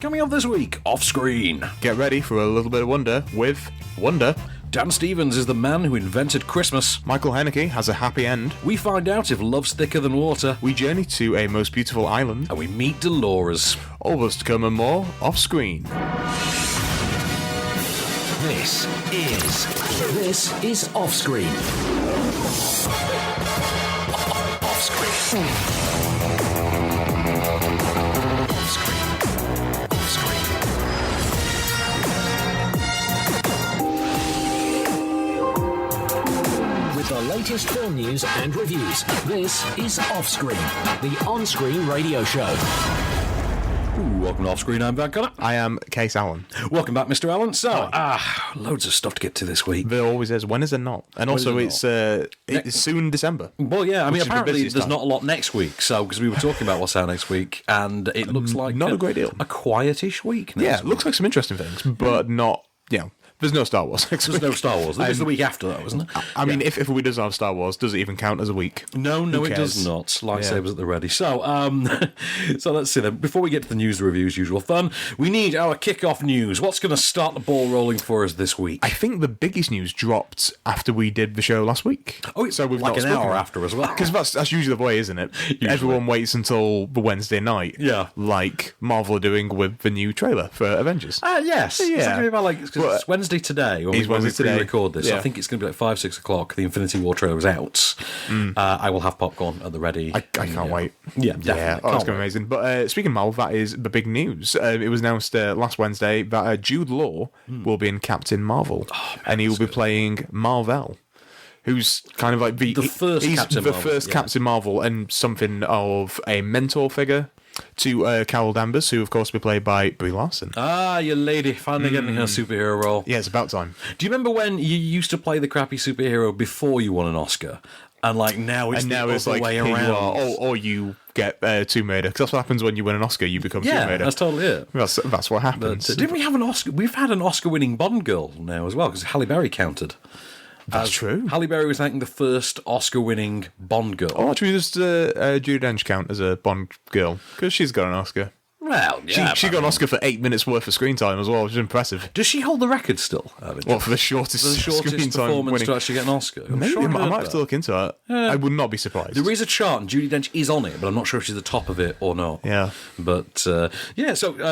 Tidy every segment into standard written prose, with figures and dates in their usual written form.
Coming up this week, off screen. Get ready for a little bit of wonder with Wonder. Dan Stevens is the man who invented Christmas. Michael Haneke has a happy end. We find out if love's thicker than water. We journey to a most beautiful island. And we meet Dolores. All this to come and more off screen. This is off screen. Off screen. The latest film news and reviews. This is Offscreen, the on-screen radio show. Welcome to Offscreen. I'm Van Connor. I am Case Allen. Welcome back, Mr. Allen. So, loads of stuff to get to this week. There always is. When is it not? And also, it's soon December. Well, yeah. I mean, apparently there's not a lot next week. So, because we were talking about what's out next week, and it looks like not a great deal. A quietish week. It looks like some interesting things, but not. There's no Star Wars next week. There's no Star Wars. It's the week after that, isn't it? I mean, if we doesn't have Star Wars, does it even count as a week? No, it does not. Lightsabers at the ready. So, so let's see then. Before we get to the news reviews, usual fun, we need our kick-off news. What's going to start the ball rolling for us this week? I think the biggest news dropped after we did the show last week. Oh, so we've like an hour after as well. Because that's usually the way, isn't it? Usually. Everyone waits until the Wednesday night. Yeah. Like Marvel are doing with the new trailer for Avengers. Yes. Yeah. It's going to be about it's Wednesday today. When we pre-record this, I think it's going to be like 5-6 o'clock. The Infinity War trailer is out. I will have popcorn at the ready. I can't wait. Yeah, definitely. Yeah, it's going to be amazing. But speaking of Marvel, that is the big news. It was announced last Wednesday that Jude Law will be in Captain Marvel, and he will be playing Marvel, who's kind of like the first Captain Marvel, and something of a mentor figure to Carol Danvers, who of course will be played by Brie Larson. Your lady, finally getting her superhero role. Yeah, it's about time. Do you remember when you used to play the crappy superhero before you won an Oscar? And now it's the other way around. Or you get Tomb Raider, because that's what happens when you win an Oscar. You become Tomb Raider. Yeah, that's totally it. That's what happens. Didn't we have an Oscar? We've had an Oscar-winning Bond girl now as well, because Halle Berry counted. That's true. Halle Berry was, the first Oscar-winning Bond girl. Oh, actually, does Judi Dench count as a Bond girl? Because she's got an Oscar. Well, yeah. She got an Oscar for 8 minutes worth of screen time as well, which is impressive. Does she hold the record still? What, for the shortest screen time performance to actually get an Oscar? I might have to look into that. I would not be surprised. There is a chart, and Judi Dench is on it, but I'm not sure if she's the top of it or not. Yeah. But, so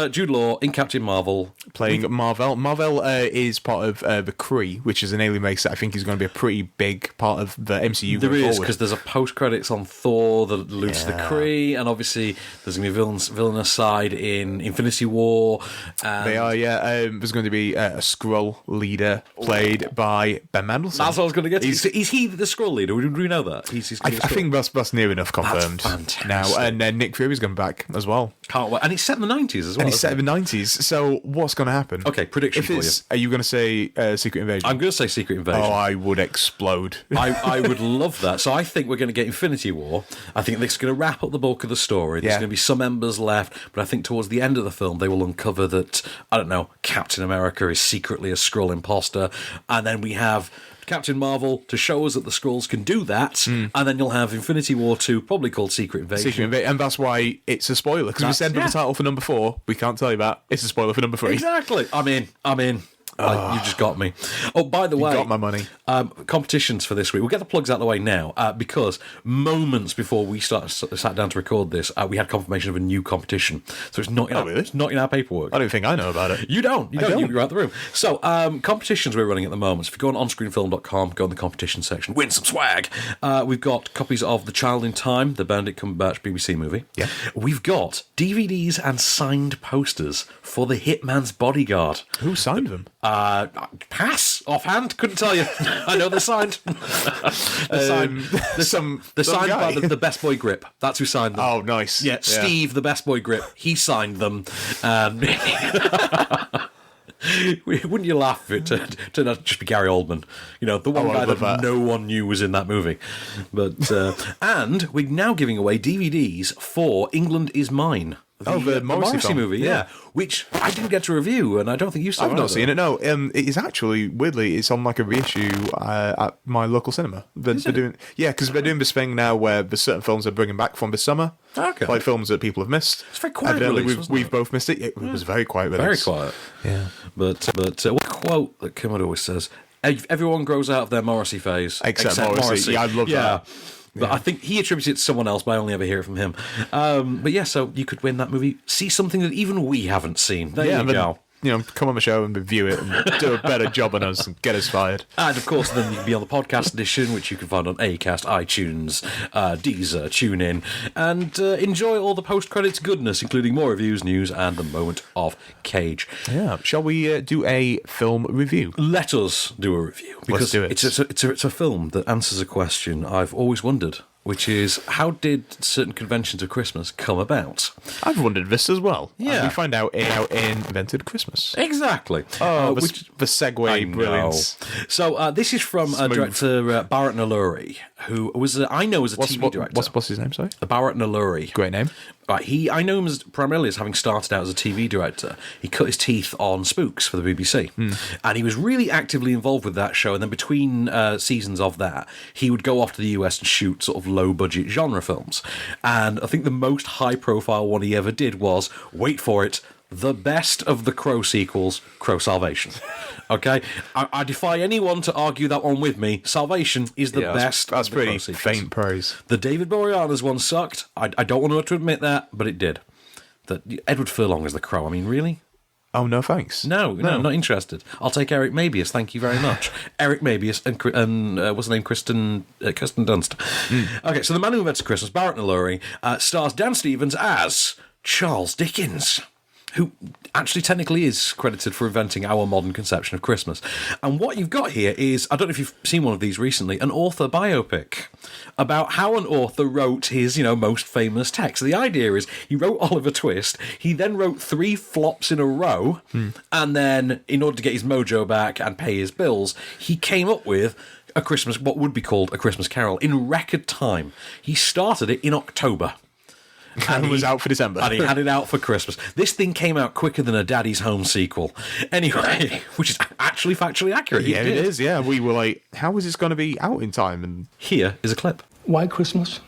Jude Law in Captain Marvel. Playing Marvel. Marvel is part of the Kree, which is an alien race that I think is going to be a pretty big part of the MCU. There is, because there's a post-credits on Thor that alludes to the Kree, and obviously there's going to be a villainous side in Infinity War. They are, there's going to be a Skrull leader played by Ben Mendelsohn. That's what I was going to get to. Is he the Skrull leader? Do we know that? I think that's near enough confirmed. That's fantastic. Now. And Nick Fury's going back as well. Can't wait. And it's set in the 90s as well. And it's set in the 90s. So what's going to happen? Okay, prediction for you. Are you going to say Secret Invasion? I'm going to say Secret Invasion. Oh, I would explode. I would love that. So I think we're going to get Infinity War. I think this is going to wrap up the bulk of the story. There's going to be some embers left, but I think towards the end of the film they will uncover that, Captain America is secretly a Skrull imposter, and then we have Captain Marvel to show us that the Skrulls can do that, and then you'll have Infinity War 2, probably called Secret Invasion. And that's why it's a spoiler, because we said the title for number 4, we can't tell you that. It's a spoiler for number 3. Exactly. I'm in. You just got me. Oh, by the way, you got my money. Competitions for this week. We'll get the plugs out of the way now, because moments before we sat down to record this, we had confirmation of a new competition. So it's not in our paperwork. I don't think I know about it. You don't. You're out the room. So competitions we're running at the moment. So if you go on onscreenfilm.com, go in the competition section, win some swag. We've got copies of The Child in Time, the Benedict Cumberbatch BBC movie. Yeah. We've got DVDs and signed posters for The Hitman's Bodyguard. Who signed them? Pass offhand, couldn't tell you. I know they're signed. They're signed by the Best Boy Grip. That's who signed them. Oh, nice. Yeah, Steve, the Best Boy Grip. He signed them. Wouldn't you laugh if it turned out to just be Gary Oldman? The one guy that no one knew was in that movie. But and we're now giving away DVDs for England Is Mine. The Morrissey film. movie, yeah. Which I didn't get to review, and I don't think you saw it. I've not seen it, no. It is actually, weirdly, it's on like a reissue at my local cinema. They're doing, because they're doing this thing now where there's certain films they're bringing back from this summer. Okay. Like films that people have missed. It's very quiet Evidently, release, we've both missed it. It was very quiet with us. Very quiet. Yeah. But one quote that Kermit always says, everyone grows out of their Morrissey phase. Except Morrissey. Yeah, I love that. But I think he attributes it to someone else, but I only ever hear it from him. But yeah, so you could win that movie. See something that even we haven't seen. There you go. Come on the show and review it and do a better job on us and get us fired. And of course, then you can be on the podcast edition, which you can find on Acast, iTunes, Deezer, TuneIn, and enjoy all the post-credits goodness, including more reviews, news, and the moment of Cage. Yeah. Shall we do a film review? Let us do a review. Because Let's do it. It's a film that answers a question I've always wondered, which is, how did certain conventions of Christmas come about? I've wondered this as well. Yeah. And we find out how invented Christmas. Exactly. The segue brilliance. So this is from director Barrett Nalluri, who was I know as a TV director. What's his name, sorry? Barrett Nalluri. Great name. Right, I know him primarily as having started out as a TV director. He cut his teeth on Spooks for the BBC, and he was really actively involved with that show. And then between seasons of that, he would go off to the US and shoot sort of low-budget genre films. And I think the most high-profile one he ever did was, wait for it, the best of the Crow sequels, Crow Salvation. Okay? I defy anyone to argue that one with me. Salvation is the best. That's of the pretty Crow sequels. faint praise. The David Boreanaz one sucked. I don't want to admit that, but it did. Edward Furlong as the Crow. I mean, really? Oh, no thanks. No, not interested. I'll take Eric Mabius, thank you very much. Eric Mabius and what's her name, Kirsten Dunst. Okay, so The Man Who Invented Christmas, Barrett Nalluri, stars Dan Stevens as Charles Dickens, who actually technically is credited for inventing our modern conception of Christmas. And what you've got here is, I don't know if you've seen one of these recently, an author biopic about how an author wrote his, most famous text. The idea is he wrote Oliver Twist, he then wrote 3 flops in a row, and then in order to get his mojo back and pay his bills, he came up with what would be called a Christmas Carol in record time. He started it in October. And he was out for December. And he had it out for Christmas. This thing came out quicker than a Daddy's Home sequel. Anyway, which is actually factually accurate. Yeah, it is, yeah. We were like, how is this going to be out in time? And here is a clip. Why Christmas?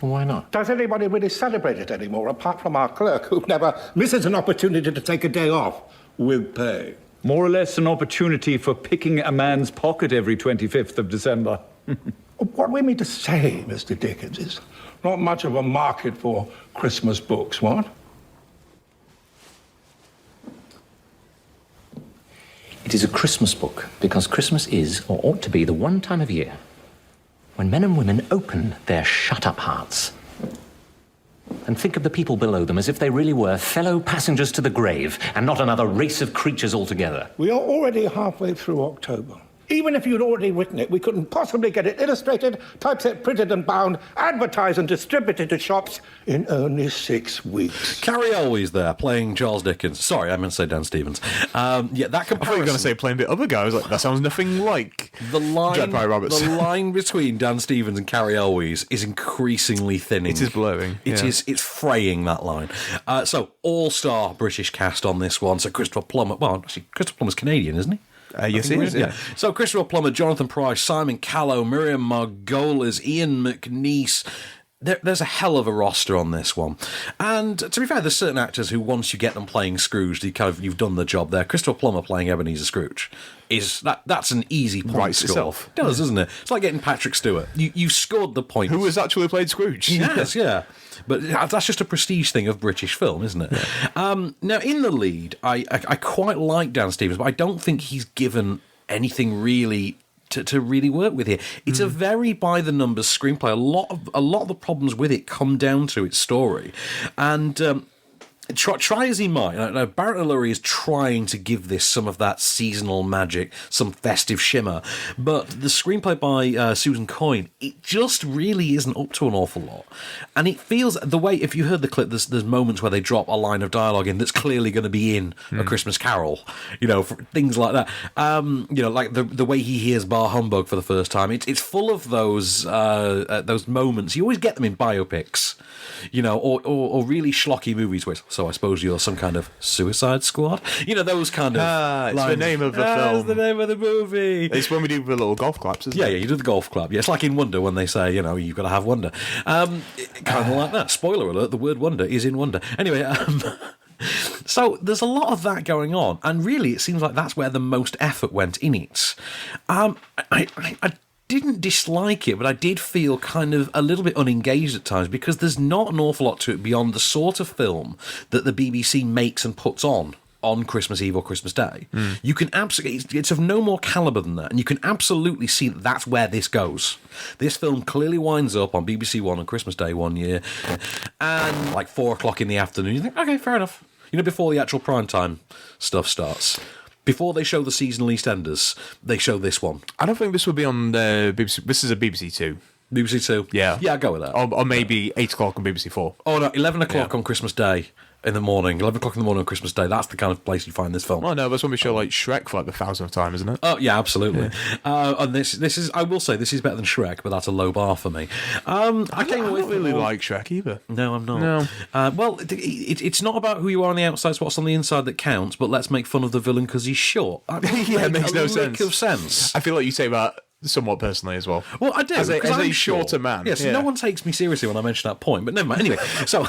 Why not? Does anybody really celebrate it anymore, apart from our clerk, who never misses an opportunity to take a day off with pay? More or less an opportunity for picking a man's pocket every 25th of December. What we mean to say, Mr. Dickens, is not much of a market for Christmas books, what? It is a Christmas book because Christmas is, or ought to be, the one time of year when men and women open their shut-up hearts and think of the people below them as if they really were fellow passengers to the grave and not another race of creatures altogether. We are already halfway through October. Even if you'd already written it, we couldn't possibly get it illustrated, typeset, printed and bound, advertised and distributed to shops in only 6 weeks. Carrie Elwes there, playing Charles Dickens. Sorry, I meant to say Dan Stevens. That comparison... I thought you were going to say playing the other guy. I was like, that sounds nothing like the Roberts. The line between Dan Stevens and Carrie Elwes is increasingly thinning. It is blurring. It's fraying, that line. So, all-star British cast on this one. So Christopher Plummer... Well, actually, Christopher Plummer's Canadian, isn't he? Yes, he is, yeah. So Christopher Plummer, Jonathan Pryce, Simon Callow, Miriam Margolyes, Ian McNeice. There's a hell of a roster on this one. And to be fair, there's certain actors who, once you get them playing Scrooge, you've done the job there. Christopher Plummer playing Ebenezer Scrooge that's an easy point Writes score. itself. It does, doesn't it? It's like getting Patrick Stewart. You scored the point. Who has actually played Scrooge? Yes, yeah. But that's just a prestige thing of British film, isn't it? Yeah. Now, in the lead, I quite like Dan Stevens, but I don't think he's given anything really to really work with here. It's a very by the numbers screenplay. A lot of the problems with it come down to its story, and Try as he might, Barrett and Lurie is trying to give this some of that seasonal magic, some festive shimmer, but the screenplay by Susan Coyne, it just really isn't up to an awful lot. And it feels, the way, if you heard the clip, there's moments where they drop a line of dialogue in that's clearly going to be in A Christmas Carol, for things like that. Like the way he hears Bar Humbug for the first time, it's full of those moments. You always get them in biopics. Or really schlocky movies where, so I suppose you're some kind of Suicide Squad? Those kind of it's lines. the name of the film. It's the name of the movie. It's when we do the little golf claps, isn't it? Yeah, you do the golf clap. Yeah, it's like in Wonder when they say, you've got to have wonder. Kind of like that. Spoiler alert, the word wonder is in Wonder. Anyway, so there's a lot of that going on, and really it seems like that's where the most effort went in it. I didn't dislike it, but I did feel kind of a little bit unengaged at times because there's not an awful lot to it beyond the sort of film that the BBC makes and puts on Christmas Eve or Christmas Day. You can absolutely, it's of no more calibre than that, and you can absolutely see that that's where this goes. This film clearly winds up on BBC One on Christmas Day one year, and like 4 o'clock in the afternoon, you think, okay, fair enough. Before the actual primetime stuff starts. Before they show the seasonal EastEnders, they show this one. I don't think this would be on the BBC. This is a BBC Two. BBC Two? Yeah. Yeah, I'll go with that. Or maybe 8 o'clock on BBC Four. Oh, no, 11 o'clock on Christmas Day in the morning. 11 o'clock in the morning on Christmas Day. That's the kind of place you find this film. Oh, no, that's when we show, like, Shrek for, like, the 1,000th time, isn't it? Oh, yeah, absolutely. Yeah. And this is, I will say, this is better than Shrek, but that's a low bar for me. I don't really like Shrek either. No, I'm not. No. Well, it's not about who you are on the outside, it's what's on the inside that counts, but let's make fun of the villain because he's short. Yeah, it makes no sense. Of sense. I feel like you say that somewhat personally as well. Well, I do. As a shorter man. Yes, no one takes me seriously when I mention that point, but never mind. Anyway, so,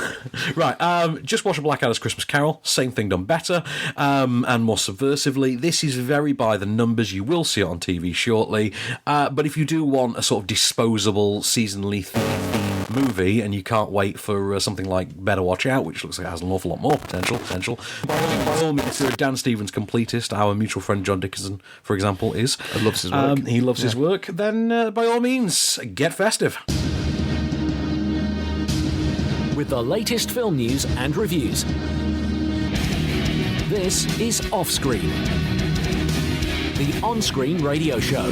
right, just watch a Blackadder's Christmas Carol. Same thing done better and more subversively. This is very by the numbers. You will see it on TV shortly. But if you do want a sort of disposable, seasonally themed movie and you can't wait for something like Better Watch Out, which looks like it has an awful lot more potential. By all means, if you're a Dan Stevens completist, our mutual friend John Dickinson, for example, is. He loves his work. He loves his work, then by all means, get festive. With the latest film news and reviews. This is Offscreen, the on-screen radio show.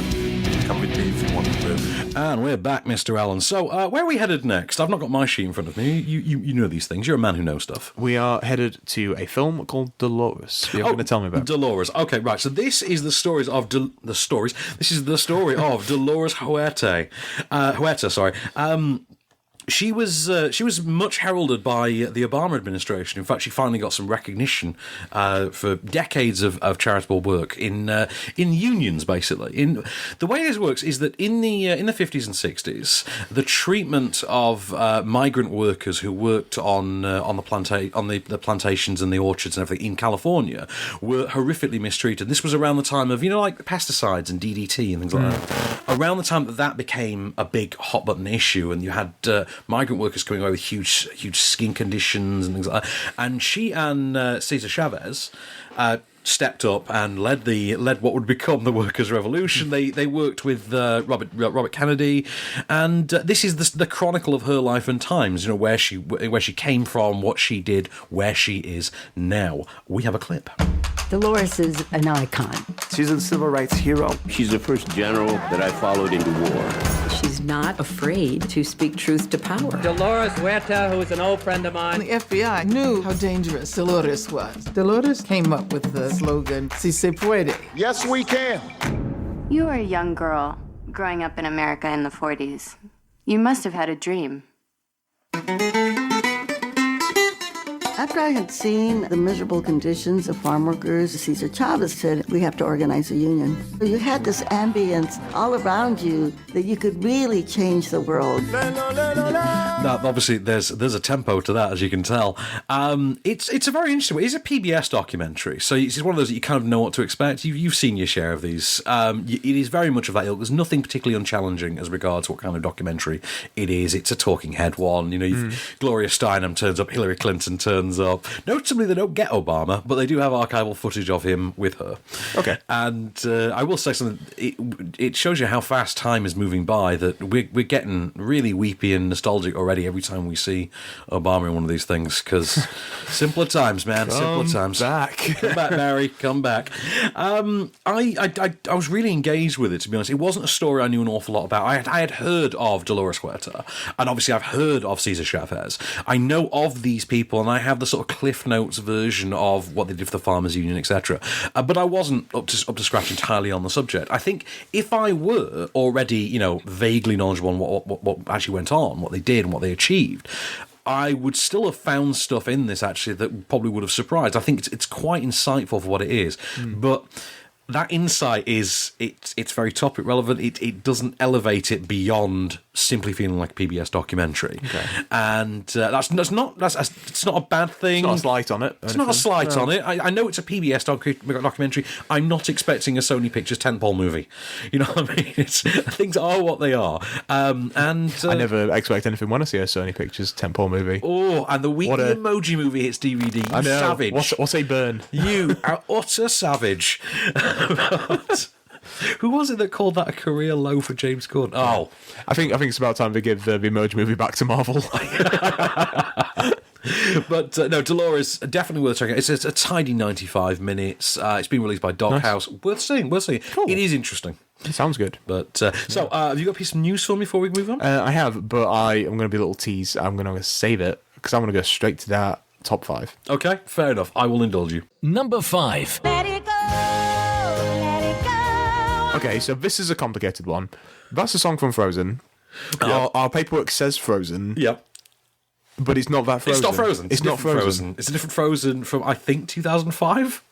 Come with me if you want to. And we're back, Mr. Allen. So, where are we headed next? I've not got my sheet in front of me. You know these things. You're a man who knows stuff. We are headed to a film called Dolores. You're going to tell me about Dolores. Okay, right. So this is the stories of This is the story of Dolores Huerta. Sorry. She was much heralded by the Obama administration. In fact, she finally got some recognition for decades of charitable work in unions, basically. In the way this works is that in the 50s and 60s, the treatment of migrant workers who worked on the plantations and the orchards and everything in California were horrifically mistreated. This was around the time of like pesticides and DDT and things like that. Around the time that became a big hot button issue, and you had migrant workers coming away with huge skin conditions and things like that. And she and Cesar Chavez stepped up and led what would become the Workers' Revolution. They worked with Robert Kennedy, and this is the chronicle of her life and times. Where she came from, what she did, where she is now. We have a clip. Dolores is an icon. She's a civil rights hero. She's the first general that I followed into war. She's not afraid to speak truth to power. Dolores Huerta, who is an old friend of mine. The FBI knew how dangerous Dolores was. Dolores came up with the slogan, Si se puede. Yes, we can. You were a young girl growing up in America in the 40s. You must have had a dream. After I had seen the miserable conditions of farm workers, Cesar Chavez said, we have to organize a union. You had this ambience all around you that you could really change the world. Now, obviously, there's a tempo to that, as you can tell. It's a very interesting one. It's a PBS documentary, so it's one of those that you kind of know what to expect. You've seen your share of these. It is very much of that ilk. There's nothing particularly unchallenging as regards what kind of documentary it is. It's a talking head one. Gloria Steinem turns up, Hillary Clinton turns turns up. Notably, they don't get Obama, but they do have archival footage of him with her. Okay. And I will say something. It shows you how fast time is moving by, that we're getting really weepy and nostalgic already every time we see Obama in one of these things, because simpler times, man. Simpler times. Come back, Mary. Come back. I was really engaged with it, to be honest. It wasn't a story I knew an awful lot about. I had heard of Dolores Huerta, and obviously I've heard of Cesar Chavez. I know of these people, and I have the sort of Cliff Notes version of what they did for the Farmers Union, etc. But I wasn't up to scratch entirely on the subject. I think if I were already, vaguely knowledgeable on what actually went on, what they did, and what they achieved, I would still have found stuff in this, actually, that probably would have surprised. I think it's quite insightful for what it is. But that insight it's very topic relevant. It doesn't elevate it beyond simply feeling like a PBS documentary. Okay. And it's not a bad thing. It's not a slight on it. It's not a slight on it. I know it's a PBS documentary. I'm not expecting a Sony Pictures tentpole movie. You know what I mean? Things are what they are. And I never expect anything when I see a Sony Pictures tentpole movie. Oh, and the week the Emoji Movie hits DVD, you savage. What's a burn? You are utter savage. Who was it that called that a career low for James Gunn? Oh, I think it's about time to give the Emoji Movie back to Marvel. But no, Dolores, definitely worth checking out. It's a tidy 95 minutes. It's been released by Doghouse. Nice. Worth seeing. Cool. It is interesting. It sounds good. But have you got a piece of news for me before we move on? I have, but I'm going to be a little tease. I'm going to save it because I'm going to go straight to that top 5. Okay, fair enough. I will indulge you. Number 5. Let it go, let it go. Okay, so this is a complicated one. That's a song from Frozen. Yep. Our paperwork says Frozen. Yep. But it's not that Frozen. It's not Frozen. It's not Frozen. It's a different Frozen from, I think, 2005.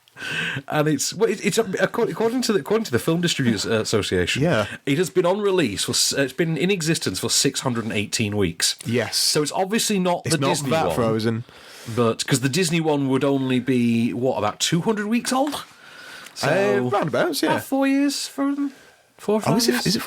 And it's according to the Film Distributors Association. Yeah, it has been on release it's been in existence for 618 weeks. Yes, so it's obviously not the Disney that one, Frozen, but because the Disney one would only be about 200 weeks old. So roundabouts, yeah, about 4 years Frozen. 4 or 5 years? Is it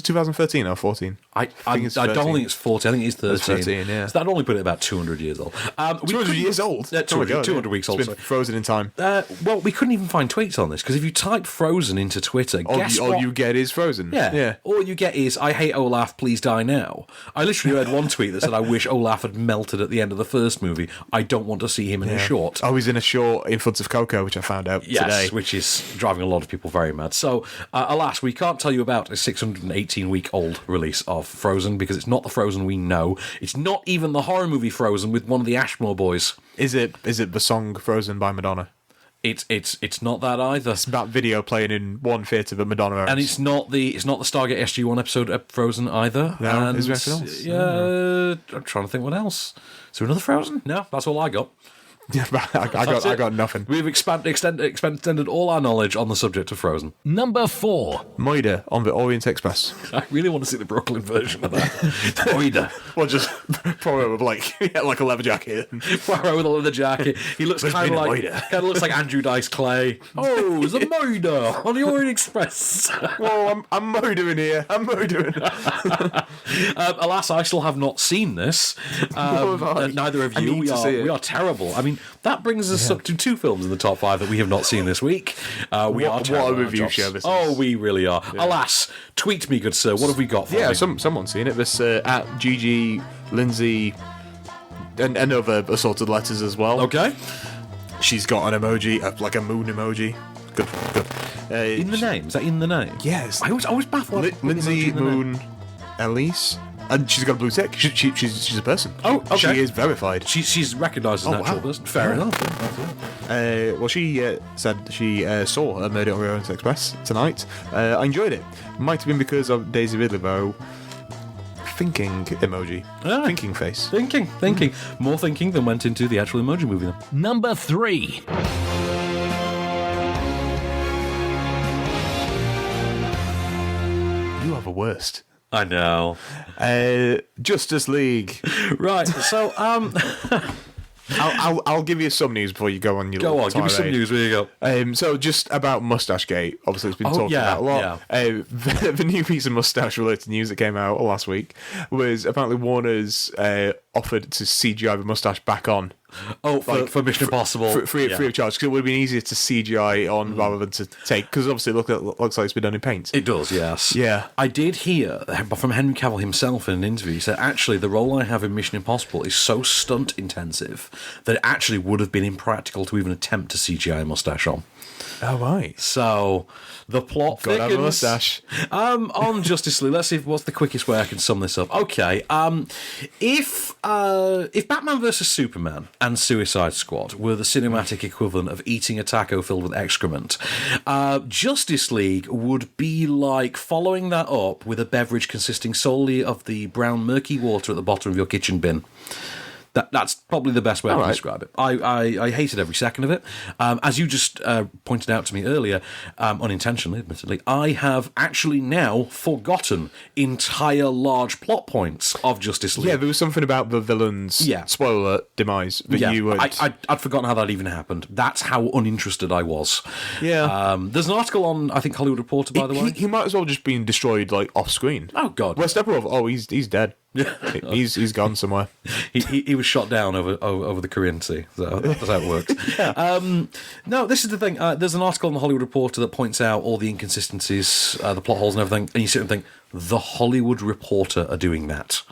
2013 or 14? I don't think it's 14. I think it's 13. It's 13, yeah. So that'd only put it about 200 years old. 200 years old? 200 weeks old. It's been frozen in time. Well, we couldn't even find tweets on this, because if you type Frozen into Twitter, all you get is Frozen. Yeah. All you get is, I hate Olaf, please die now. I literally read one tweet that said, I wish Olaf had melted at the end of the first movie. I don't want to see him in a short. Oh, he's in a short in front of Coco, which I found out today. Which is driving a lot of people very mad. So, alas, we can't tell you about a 618-week-old release of Frozen, because it's not the Frozen we know. It's not even the horror movie Frozen with one of the Ashmore boys. Is it the song Frozen by Madonna? It's not that either. It's that video playing in one theatre that Madonna owns. And it's not the Stargate SG-1 episode of Frozen either. No, is there anything else? Yeah, I'm trying to think what else. Is there another Frozen? No, that's all I got. Yeah, I got nothing. We've extended all our knowledge on the subject of Frozen. Number 4. Moida on the Orient Express. I really want to see the Brooklyn version of that. Moida. Well, just Poirot with like a leather jacket. Poirot with a leather jacket. He looks kind of looks like Andrew Dice Clay. Oh, there's a Moida on the Orient Express. Whoa, I'm Moida in here. I'm Moida in. Alas, I still have not seen this. Neither of you. We are terrible. I mean, that brings us up to 2 films in the top 5 that we have not seen this week. We are terrible. What a review show this is. Oh, we really are. Yeah. Alas, tweet me, good sir. What have we got for me? Someone's seen it. This at Gigi, Lindsay, and other assorted letters as well. Okay. She's got an emoji, like a moon emoji. Good. In the name? Is that in the name? Yes. I was baffled. Lindsay Moon Elise. And she's got a blue tick. She's a person. Oh, okay. She is verified. She's recognised as an actual person. Fair enough. Well, she said she saw a Murder on the Orient Express tonight. I enjoyed it. Might have been because of Daisy Ridley, though. Thinking emoji. Thinking face. Thinking. More thinking than went into the actual Emoji Movie then. Number 3. You are the worst. I know. Justice League. Right. So, I'll give you some news before you go on your Go on, give me some news. Where you go? So just about Mustache Gate. Obviously, it's been talked about a lot. Yeah. The new piece of mustache-related news that came out last week was apparently Warner's offered to CGI the mustache back on. Oh, for Mission Impossible. Free of charge, because it would have been easier to CGI on rather than to take, because obviously it looks like it's been done in paint. It does, yes. Yeah. I did hear from Henry Cavill himself in an interview, he said, actually, the role I have in Mission Impossible is so stunt intensive that it actually would have been impractical to even attempt to CGI a mustache on. Oh, right. So the plot Got to have a thickens. mustache. On Justice League, let's see what's the quickest way I can sum this up. Okay, if Batman vs Superman and Suicide Squad were the cinematic equivalent of eating a taco filled with excrement, Justice League would be like following that up with a beverage consisting solely of the brown murky water at the bottom of your kitchen bin. That's probably the best way I can describe it. I hated every second of it. As you just pointed out to me earlier, unintentionally, admittedly, I have actually now forgotten entire large plot points of Justice League. Yeah, there was something about the villain's spoiler demise that you would... I'd forgotten how that even happened. That's how uninterested I was. Yeah. There's an article on, I think, Hollywood Reporter, by the way. He might as well just been destroyed, like, off screen. Oh, God. Where Steppenwolf, he's dead. He's gone somewhere. He was shot down over the Korean Sea. So that's how it works. No, this is the thing. There's an article in the Hollywood Reporter that points out all the inconsistencies, the plot holes and everything, and you sit and think, the Hollywood Reporter are doing that.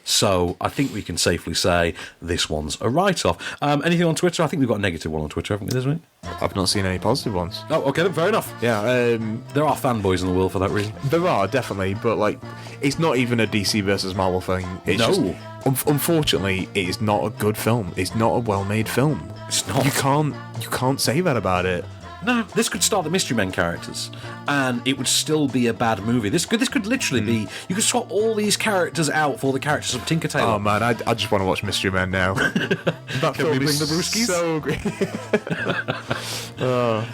So I think we can safely say this one's a write-off. Anything on Twitter? I think we've got a negative one on Twitter, haven't we, this week? I've not seen any positive ones. Oh, okay, then fair enough. Yeah. There are fanboys in the world for that reason. There are, definitely, but like, it's not even a DC versus Marvel thing. It's just, unfortunately, it is not a good film. It's not a well-made film. It's not. You can't say that about it. No, this could star the Mystery Men characters, and it would still be a bad movie. This could literally be... You could swap all these characters out for the characters of Tinker Tailor. Oh, man, I just want to watch Mystery Men now. That Can we bring the brewskis? So great.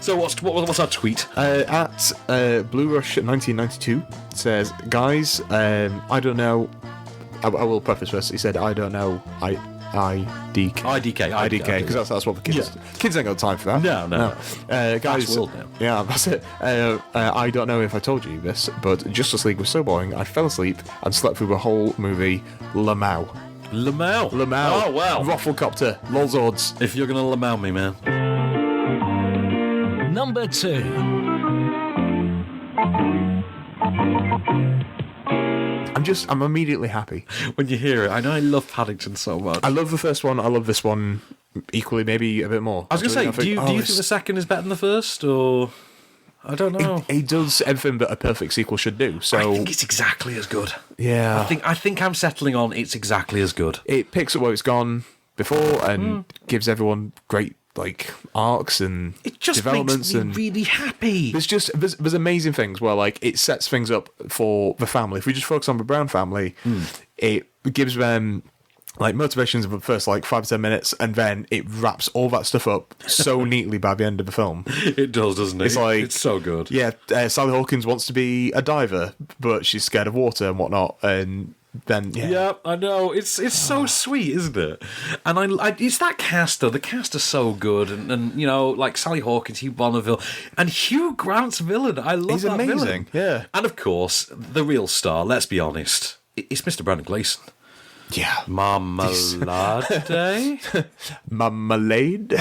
So what's our tweet? At Blue Rush 1992 says, guys, I don't know... I will preface first. He said, I don't know... IDK, because that's what the kids... Yeah. Kids ain't got time for that. No. Guys, world now. yeah, that's it. I don't know if I told you this, but Justice League was so boring, I fell asleep and slept through the whole movie Lamau. Lamau? Lamau. Oh, wow. Rufflecopter. Lolzords. If you're going to Lamau me, man. Number 2. I'm immediately happy. When you hear it, I know I love Paddington so much. I love the first one, I love this one equally, maybe a bit more. I was going to say, do you think the second is better than the first, or... I don't know. It does everything that a perfect sequel should do. So I think it's exactly as good. Yeah. I think I'm settling on it's exactly as good. It picks up where it's gone before and gives everyone great like arcs and it just developments makes me really happy. There's amazing things where like it sets things up for the family. If we just focus on the Brown family, it gives them like motivations of the first like 5 to 10 minutes, and then it wraps all that stuff up so neatly by the end of the film. It does, doesn't it? It's like, it's so good. Yeah, Sally Hawkins wants to be a diver, but she's scared of water and whatnot, and then yeah, I know it's so sweet, isn't it? And I it's that cast though. The cast are so good, and you know, like Sally Hawkins, Hugh Bonneville, and Hugh Grant's villain. I love that amazing. Villain. Yeah, and of course the real star. Let's be honest, it's Mr. Brandon Gleeson. Yeah. Marmalade? Marmalade?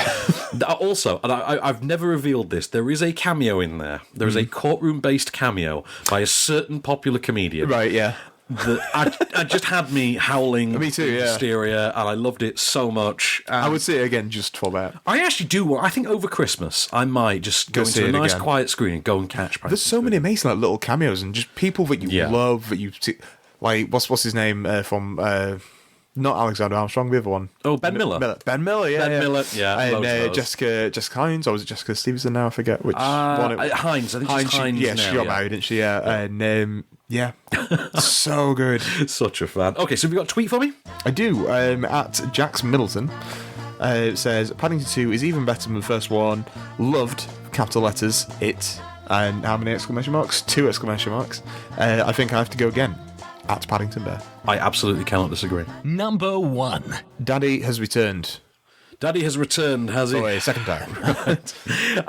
Also, and I've never revealed this, there is a cameo in there. There is a courtroom-based cameo by a certain popular comedian. Right, yeah. That just had me howling me too, yeah. hysteria, and I loved it so much. I would see it again just for that. I actually do I think over Christmas, I might just go into a nice quiet screen and go and catch There's so many amazing like little cameos and just people that you love, that you see. Like, what's his name from... not Alexander Armstrong, the other one. Oh, Ben Miller. Ben Miller, yeah. Ben Miller, yeah. And Jessica Hines, or was it Jessica Stevenson now? I forget which one. Hines, I think she's Hines yeah, now, she got married, didn't she? Yeah. And, yeah. So good. Such a fan. Okay, so have you got a tweet for me? I do. At Jax Middleton. It says, Paddington 2 is even better than the first one. Loved, capital letters, it. And how many exclamation marks? 2 exclamation marks. I think I have to go again. At Paddington Bear. I absolutely cannot disagree. Number 1. Daddy has returned. Daddy has returned, has he? Oh, a second time.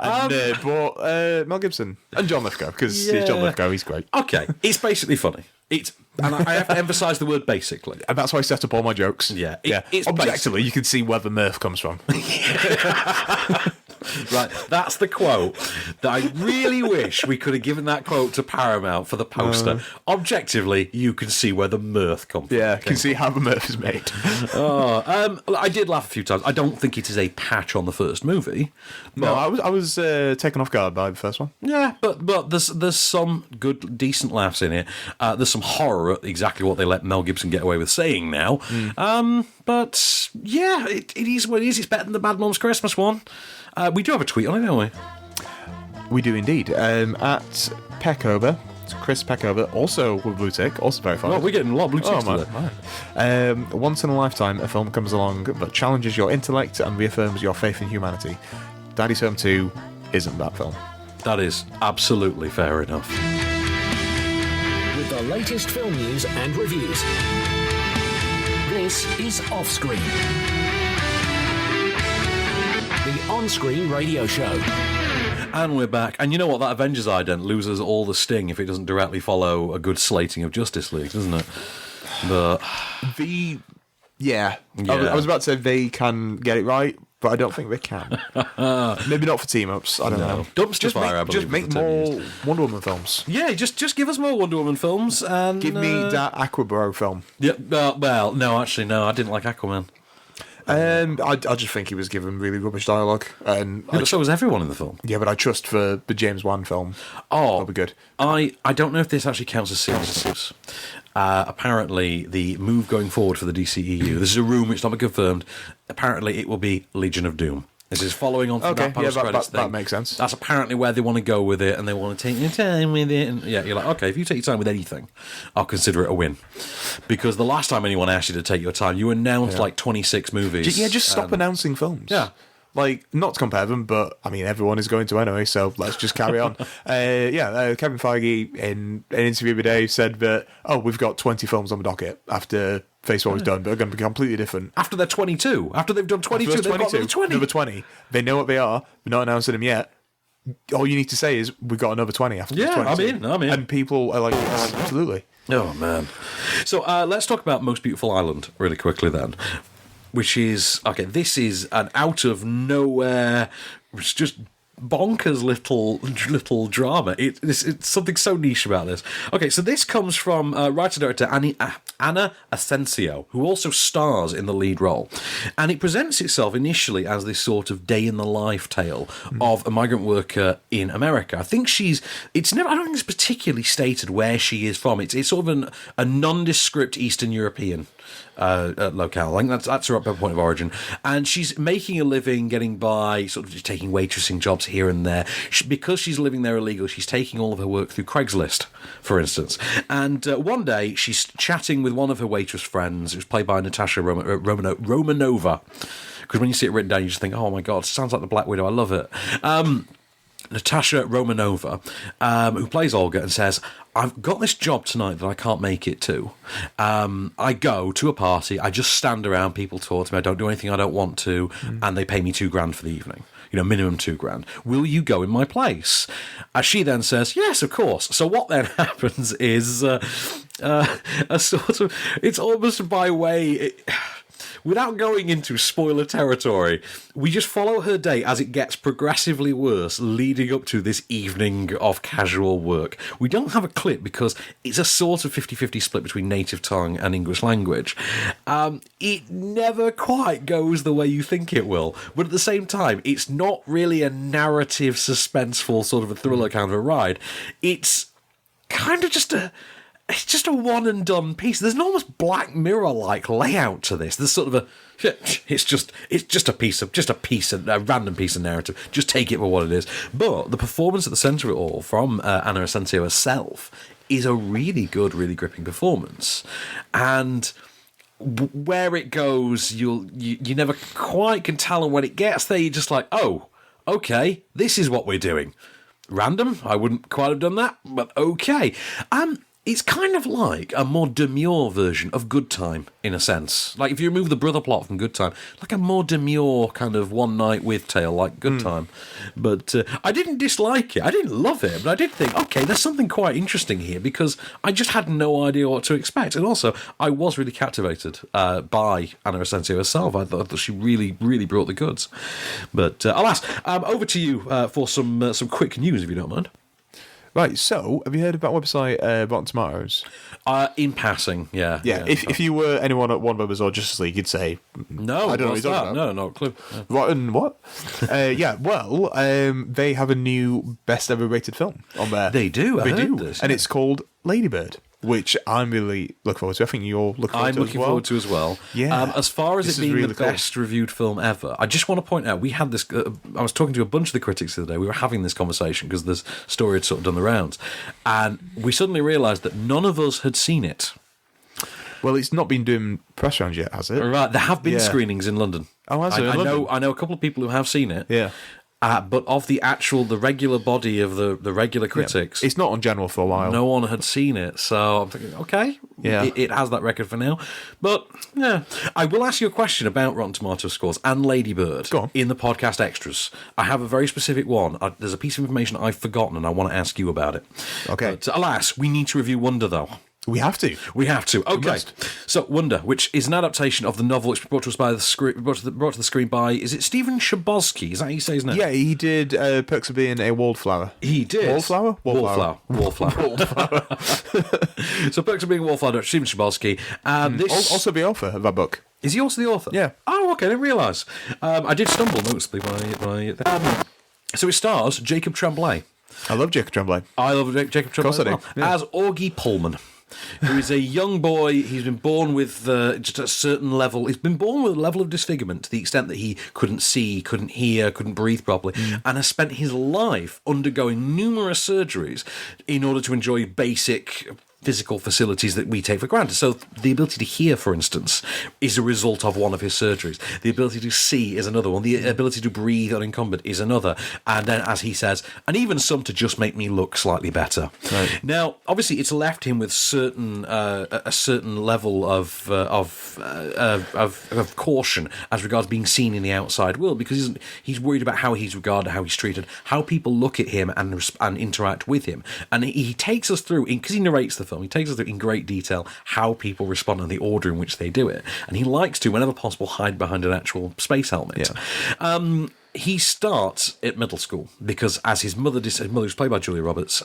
And brought Mel Gibson and John Lithgow, because it's John Lithgow, he's great. Okay, it's basically funny. And I have to emphasise the word basically. And that's why I set up all my jokes. Yeah. It's objectively, you can see where the mirth comes from. Right, that's the quote that I really wish we could have given that quote to Paramount for the poster. Objectively, you can see where the mirth comes from. Yeah, you can see how the mirth is made. I did laugh a few times. I don't think it is a patch on the first movie. No, I was taken off guard by the first one. Yeah, but there's some good, decent laughs in it. There's some horror at exactly what they let Mel Gibson get away with saying now. But yeah, it is what it is. It's better than the Bad Moms Christmas one. We do have a tweet on it, don't we? We do indeed. At Peckover, Chris Peckover, also with blue tick, also very fun. Well, we're getting a lot of blue ticks today. Once in a lifetime, a film comes along that challenges your intellect and reaffirms your faith in humanity. Daddy's Home 2 isn't that film. That is absolutely fair enough. With the latest film news and reviews, this is Offscreen, the on-screen radio show. And we're back. And you know what? That Avengers ident loses all the sting if it doesn't directly follow a good slating of Justice League, doesn't it? But Yeah. I was about to say they can get it right, but I don't think they can. Maybe not for team-ups. I don't know. Dumpster fire, I believe. Just make more Wonder Woman films. Yeah, just give us more Wonder Woman films. And give me that Aquabro film. Yeah. Well, no, actually, no. I didn't like Aquaman. I just think he was given really rubbish dialogue, and so was everyone in the film. Yeah, but I trust for the James Wan film. That'll be good. I don't know if this actually counts as series. Apparently, the move going forward for the DCEU. This is a rumour; it's not been confirmed. Apparently, it will be Legion of Doom. This is following on from that post-credits thing. That makes sense. That's apparently where they want to go with it, and they want to take your time with it. And yeah, you're like, okay, if you take your time with anything, I'll consider it a win. Because the last time anyone asked you to take your time, you announced like 26 movies. Just stop announcing films. Yeah. Like, not to compare them, but, I mean, everyone is going to anyway, so let's just carry on. Kevin Feige, in an interview today, said that, we've got 20 films on the docket after Phase 4 is done, but they're going to be completely different. After they're 22. After they've done 22, they've got another 20. Another 20. They know what they are. They're not announcing them yet. All you need to say is, we've got another 20 after the 22. I'm in. And people are like, yes, absolutely. Oh, man. So, let's talk about Most Beautiful Island really quickly then. Which is, this is an out of nowhere, it's just bonkers little drama. It's something so niche about this. Okay, so this comes from writer-director Anna Astensio, who also stars in the lead role. And it presents itself initially as this sort of day-in-the-life tale of a migrant worker in America. I don't think it's particularly stated where she is from. It's sort of a nondescript Eastern European locale. I think that's her point of origin. And she's making a living, getting by, sort of just taking waitressing jobs here and there. Because she's living there illegally, she's taking all of her work through Craigslist, for instance. And one day, she's chatting with one of her waitress friends, who's played by Natasha Romanova. Because when you see it written down, you just think, oh my God, sounds like the Black Widow. I love it. Natasha Romanova, who plays Olga, and says, I've got this job tonight that I can't make it to. I go to a party, I just stand around, people talk to me, I don't do anything I don't want to, and they pay me $2,000 for the evening. Minimum $2,000. Will you go in my place? She then says, yes, of course. So what then happens is a sort of, it's almost by way... Without going into spoiler territory, we just follow her day as it gets progressively worse, leading up to this evening of casual work. We don't have a clip because it's a sort of 50-50 split between native tongue and English language. It never quite goes the way you think it will, but at the same time, it's not really a narrative, suspenseful sort of a thriller kind of a ride. It's kind of just a one and done piece. There's an almost Black Mirror-like layout to this. There's sort of it's just a random piece of narrative. Just take it for what it is. But the performance at the centre of it all from Anna Astensio herself is a really good, really gripping performance. And where it goes, you never quite can tell, and when it gets there, you're just like, oh, okay, this is what we're doing. Random. I wouldn't quite have done that, but okay. It's kind of like a more demure version of Good Time, in a sense. Like, if you remove the brother plot from Good Time, like a more demure kind of one-night-with tale like Good Time. But I didn't dislike it. I didn't love it, but I did think, okay, there's something quite interesting here, because I just had no idea what to expect. And also, I was really captivated by Anna Astensio herself. I thought that she really, really brought the goods. But alas, over to you for some quick news, if you don't mind. Right, so have you heard about website Rotten Tomatoes? In passing, yeah. If you were anyone at Warner Brothers or Justice League, you'd say no. I don't know what you're talking about. No, not a clue. Yeah. Rotten what? They have a new best ever rated film on there. They do. I heard this, and it's called Lady Bird, which I'm really looking forward to. I think you're looking forward to. I'm looking forward to as well. Yeah. As far as This it is being really the best reviewed film ever, I just want to point out we had this. I was talking to a bunch of the critics the other day. We were having this conversation because this story had sort of done the rounds, and we suddenly realised that none of us had seen it. Well, it's not been doing press rounds yet, has it? Right, there have been screenings in London. Oh, has it? I know a couple of people who have seen it. Yeah. But of the regular body of the regular critics, it's not on general for a while. No one had seen it, so I'm thinking, okay, it has that record for now. But yeah, I will ask you a question about Rotten Tomatoes scores and Lady Bird. Go on. In the podcast extras. I have a very specific one. There's a piece of information I've forgotten, and I want to ask you about it. Okay. But alas, we need to review Wonder, though. We have to. Okay. So, Wonder, which is an adaptation of the novel, which was brought to us by brought to the screen by, is it Stephen Chbosky? Is that how you say his name? Yeah, he did Perks of Being a Wallflower. He did. Wallflower? Wallflower. So, Perks of Being a Wallflower, Stephen Chbosky. Also the author of that book. Is he also the author? Yeah. Oh, okay, I didn't realise. I did stumble noticeably by so it stars Jacob Tremblay. I love Jacob Tremblay. I love Jacob Tremblay Of course I do. Yeah. as Augie Pullman, who is a young boy. He's been born with just a certain level. He's been born with a level of disfigurement to the extent that he couldn't see, couldn't hear, couldn't breathe properly, and has spent his life undergoing numerous surgeries in order to enjoy basic physical facilities that we take for granted. So the ability to hear, for instance, is a result of one of his surgeries. The ability to see is another one. The ability to breathe unencumbered is another. And then, as he says, and even some to just make me look slightly better. Right. Now, obviously, it's left him with a certain level of caution as regards being seen in the outside world, because he's worried about how he's regarded, how he's treated, how people look at him and interact with him. And he takes us through, because he narrates the film, he takes us through in great detail how people respond and the order in which they do it. And he likes to, whenever possible, hide behind an actual space helmet. Yeah. He starts at middle school because, as his mother, who's played by Julia Roberts,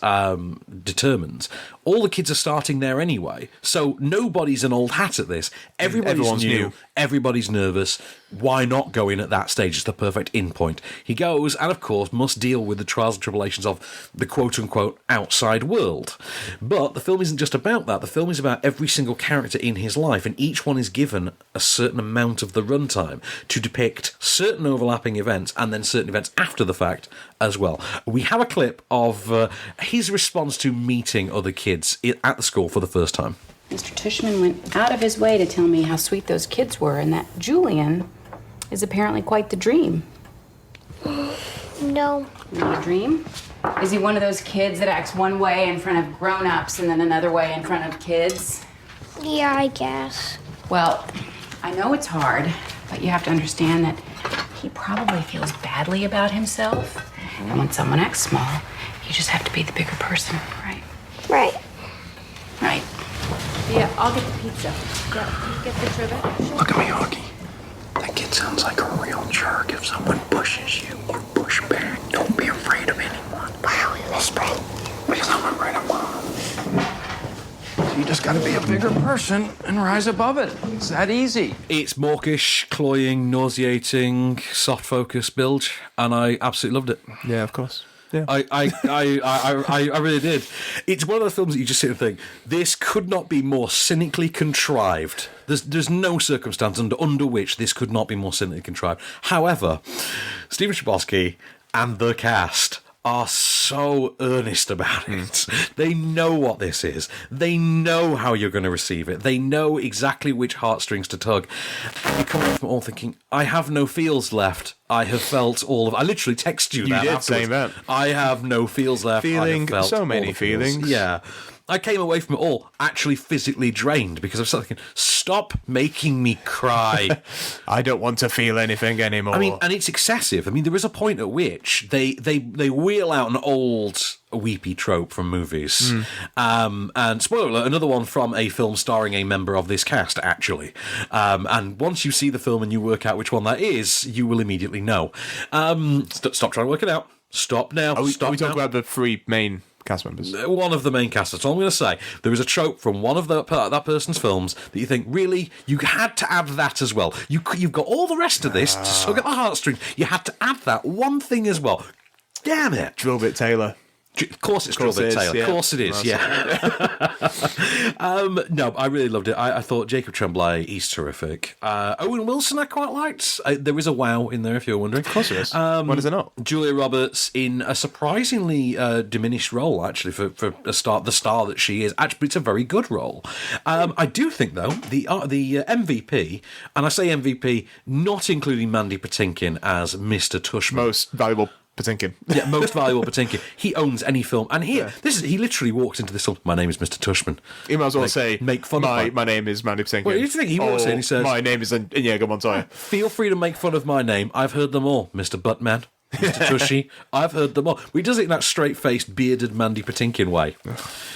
determines, all the kids are starting there anyway. So nobody's an old hat at this. Everyone's new. Everybody's nervous. Why not go in at that stage? It's the perfect in point. He goes, and of course must deal with the trials and tribulations of the quote-unquote outside world. But the film isn't just about that. The film is about every single character in his life, and each one is given a certain amount of the runtime to depict certain overlapping events and then certain events after the fact as well. We have a clip of his response to meeting other kids at the school for the first time. Mr. Tushman went out of his way to tell me how sweet those kids were, and that Julian is apparently quite the dream. No. Not a dream? Is he one of those kids that acts one way in front of grown-ups and then another way in front of kids? Yeah, I guess. Well, I know it's hard, but you have to understand that he probably feels badly about himself. And when someone acts small, you just have to be the bigger person, right? Right. Right. Yeah, I'll get the pizza. Yeah, can you get the picture of it? Look at me, Augie. That kid sounds like a real jerk. If someone pushes you, you push back. Don't be afraid of anyone. Why are we whispering? Because I'm afraid of Mom. You just gotta be a bigger person and rise above it. It's that easy. It's mawkish, cloying, nauseating, soft focus bilge, and I absolutely loved it. Yeah, of course. Yeah. I really did. It's one of those films that you just sit and think, this could not be more cynically contrived. There's no circumstance under which this could not be more cynically contrived. However, Stephen Chbosky and the cast are so earnest about it. They know what this is. They know how you're going to receive it. They know exactly which heartstrings to tug. You come away from it all thinking, I have no feels left. I have felt all of... I literally text you that did afterwards. say that. I have no feels left. Feeling I have felt so all many the feels. feelings. Yeah. I came away from it all actually physically drained because I was thinking, stop making me cry. I don't want to feel anything anymore. I mean, and it's excessive. I mean, there is a point at which they wheel out an old weepy trope from movies. And spoiler alert, another one from a film starring a member of this cast, actually. And once you see the film and you work out which one that is, you will immediately know. Stop trying to work it out. Stop now. Are we Stop talking now. about the three main cast members? One of the main cast. That's all I'm going to say. There is a trope from one of that person's films that you think, really, you had to add that as well. You've got all the rest of this to tug at the heartstrings. You had to add that one thing as well. Damn it. Drillbit Taylor. Of course it's Drillbit Taylor. Of course it is, yeah. No, I really loved it. I thought Jacob Tremblay, he's terrific. Owen Wilson I quite liked. There is a wow in there, if you're wondering. Of course there is. Why is there not? Julia Roberts in a surprisingly diminished role, actually, for the star that she is. Actually, it's a very good role. I do think, though, the MVP, and I say MVP, not including Mandy Patinkin as Mr. Tushman. Most valuable Patinkin. Yeah, most valuable Patinkin. He owns any film. And here, he literally walks into this film, my name is Mr. Tushman. He might as well say, make fun my, of my name is Mandy Patinkin. Well, you think he walks in and he says, my name is Inigo Montoya. Feel free to make fun of my name. I've heard them all, Mr. Buttman, Mr. Tushy. I've heard them all. He does it in that straight-faced, bearded Mandy Patinkin way.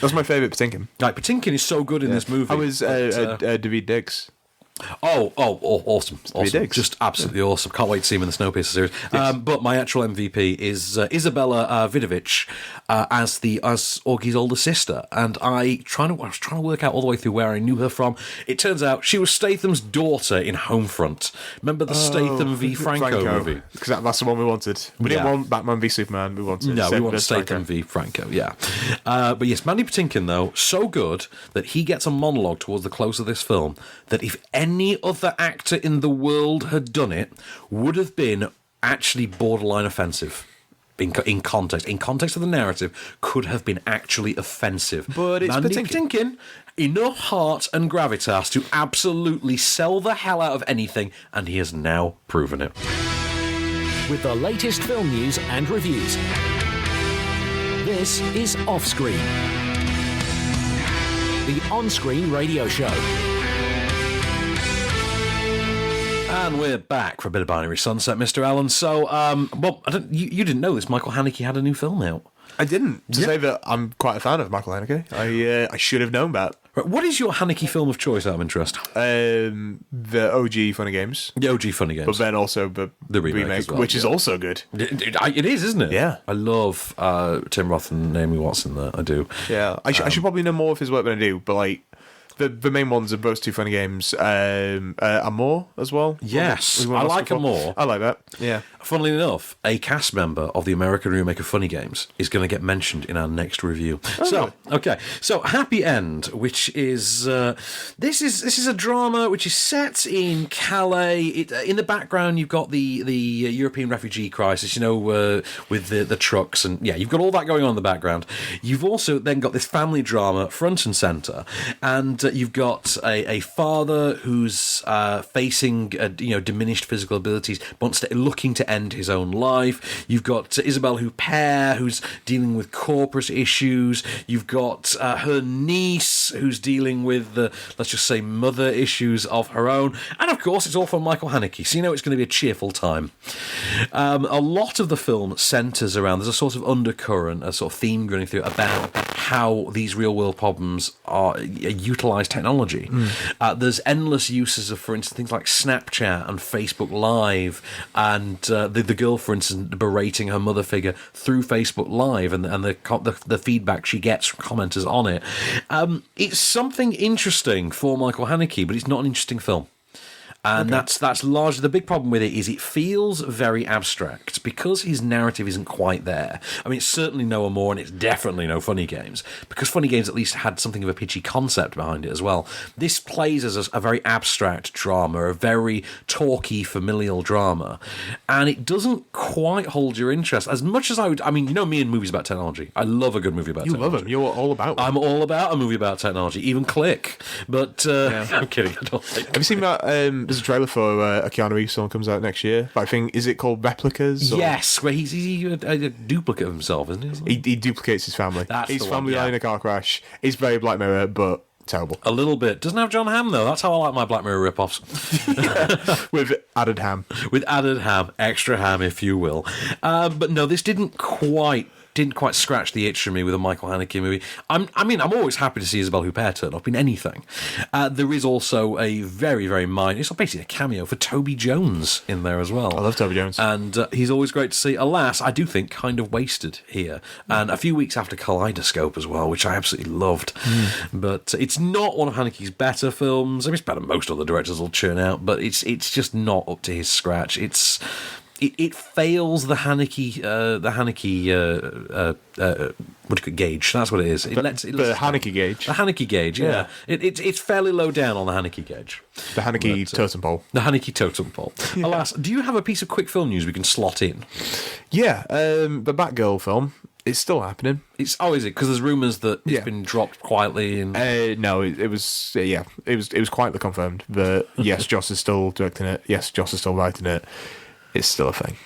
That's my favourite Patinkin. Like, Patinkin is so good in this movie. I was David Diggs. Oh, awesome. Just absolutely awesome. Can't wait to see him in the Snowpiercer series. Yes. But my actual MVP is Isabella Vidovich as Augie's older sister. And I was trying to work out all the way through where I knew her from. It turns out she was Statham's daughter in Homefront. Remember the Statham v. Franco movie? Because that's the one we wanted. We didn't want Batman v Superman. We wanted Statham v. Franco, yeah. But yes, Mandy Patinkin, though, so good that he gets a monologue towards the close of this film that if any other actor in the world had done it, would have been actually borderline offensive. In context of the narrative, could have been actually offensive. But it's Mandy Patinkin, enough heart and gravitas to absolutely sell the hell out of anything, and he has now proven it. With the latest film news and reviews, this is Offscreen, the on-screen radio show. And we're back for a bit of Binary Sunset, Mr. Allen. So, you didn't know this. Michael Haneke had a new film out. I didn't. To say that I'm quite a fan of Michael Haneke. I should have known that. Right, what is your Haneke film of choice, out of interest? The OG Funny Games. The OG Funny Games. But then also the remake as well, which is also good. It is, isn't it? Yeah. I love Tim Roth and Naomi Watts in there. I do. Yeah. I should probably know more of his work than I do, but like... The main ones are those two Funny Games. Amour as well. Yes, I like Amour. I like that. Yeah. Funnily enough, a cast member of the American remake of Funny Games is going to get mentioned in our next review. So Happy End, which is this is a drama which is set in Calais. In the background, you've got the European refugee crisis, with the trucks, and you've got all that going on in the background. You've also then got this family drama front and centre, and you've got a father who's facing diminished physical abilities, looking to end his own life. You've got Isabelle Huppert, who's dealing with corporate issues. You've got her niece, who's dealing with let's just say mother issues of her own. And of course, it's all from Michael Haneke, so it's going to be a cheerful time. A lot of the film centres around, there's a sort of undercurrent, a sort of theme running through about how these real world problems are utilised technology. There's endless uses of, for instance, things like Snapchat and Facebook Live, and the girl, for instance, berating her mother figure through Facebook Live, and the feedback she gets from commenters on it. It's something interesting for Michael Haneke, but it's not an interesting film. And that's largely the big problem with it. Is it feels very abstract because his narrative isn't quite there. I mean, it's certainly no Amour, and it's definitely no Funny Games, because Funny Games at least had something of a pitchy concept behind it as well. This plays as a very abstract drama, a very talky familial drama, and it doesn't quite hold your interest as much as I would. I mean, me and movies about technology. I love a good movie about technology. You love them. You're all about them. I'm all about a movie about technology, even Click. But I'm kidding. I don't think. Have you seen that? There's there's a trailer for a Keanu Reeves film comes out next year. But I think, is it called Replicas? Or? Yes, where he's a duplicate of himself, isn't he? He duplicates his family. That's his the family one, died in a car crash. It's very Black Mirror, but terrible. A little bit. Doesn't have John Hamm, though. That's how I like my Black Mirror rip-offs. With added ham. With added ham. Extra ham, if you will. But no, this didn't quite scratch the itch for me with a Michael Haneke movie. I'm always happy to see Isabelle Huppert turn up in anything. There is also a very, very minor, it's basically a cameo for Toby Jones in there as well. I love Toby Jones. And he's always great to see. Alas, I do think kind of wasted here. And a few weeks after Kaleidoscope as well, which I absolutely loved. But it's not one of Haneke's better films. I mean, it's better than most other directors will churn out, but it's just not up to his scratch. It fails the Haneke gauge. That's what it is. The Haneke gauge. The Haneke gauge, yeah. It's fairly low down on the Haneke gauge. The Haneke totem pole. The Haneke totem pole. Yeah. Alas, do you have a piece of quick film news we can slot in? Yeah, the Batgirl film. It's still happening. Is it? Because there's rumours that it's been dropped quietly. And no, it was quietly confirmed that yes, Joss is still directing it. Yes, Joss is still writing it. It's still a thing.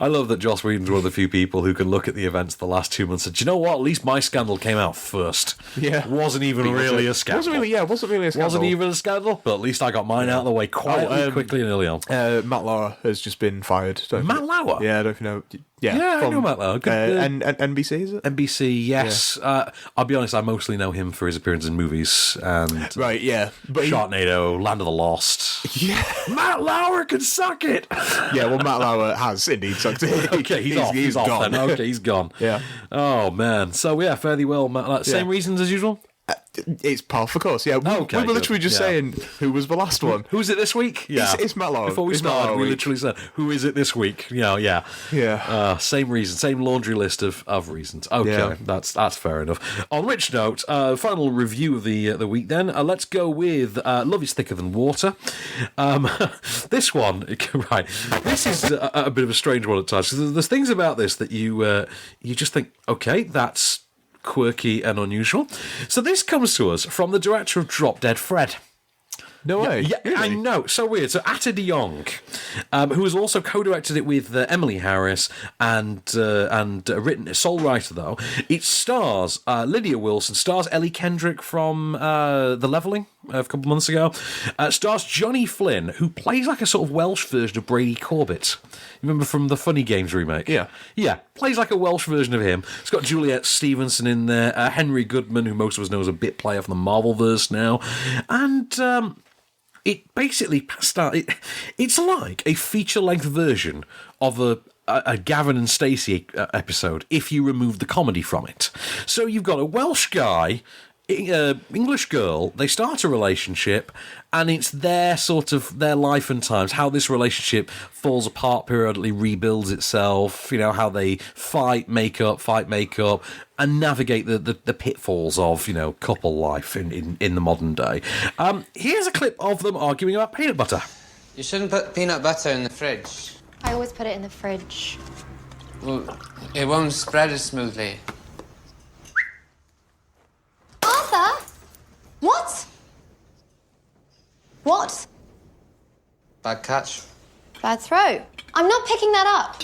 I love that Joss Whedon's one of the few people who can look at the events of the last 2 months and, do you know what? At least my scandal came out first. Yeah. Wasn't even really a scandal. Wasn't really a scandal. Wasn't even a scandal, but at least I got mine out of the way quietly, quickly and early on. Matt Lauer has just been fired. Matt Lauer? Yeah, I don't know. I know Matt Lauer. And NBC, is it? NBC, yes. Yeah. I'll be honest, I mostly know him for his appearance in movies. And right, yeah. But Sharknado, Land of the Lost. Yeah. Matt Lauer can suck it. Yeah, well, Matt Lauer has indeed sucked it. Okay, he's off gone. then. Okay, he's gone. Yeah. Oh, man. So, yeah, fairly well. Matt, same reasons as usual? It's par for course, yeah. We were literally just saying who was the last one. Who's it this week? Yeah, it's Matt Lauer. Before we started, we literally said, "Who is it this week?" Yeah. Same reason, same laundry list of reasons. Okay, that's fair enough. On which note, final review of the week. Then let's go with "Love Is Thicker Than Water." This one, right? This is a bit of a strange one at times. There's things about this that you just think, okay, that's quirky and unusual. So this comes to us from the director of Drop Dead Fred. No way. Yeah, really? I know. So weird. So Atta de Jong, who has also co-directed it with Emily Harris and written sole writer though. It stars Lydia Wilson, stars Ellie Kendrick from The Leveling a couple of months ago, stars Johnny Flynn, who plays like a sort of Welsh version of Brady Corbett. Remember from the Funny Games remake? Yeah, plays like a Welsh version of him. It's got Juliet Stevenson in there, Henry Goodman, who most of us know as a bit player from the Marvelverse now, and it basically it's like a feature-length version of a Gavin and Stacey episode if you remove the comedy from it. So you've got a Welsh guy, English girl, they start a relationship, and it's their life and times, how this relationship falls apart periodically, rebuilds itself, how they fight, make up, and navigate the pitfalls of, couple life in the modern day. Here's a clip of them arguing about peanut butter. You shouldn't put peanut butter in the fridge. I always put it in the fridge. Well, it won't spread as smoothly. Arthur? What? What? Bad catch. Bad throw. I'm not picking that up.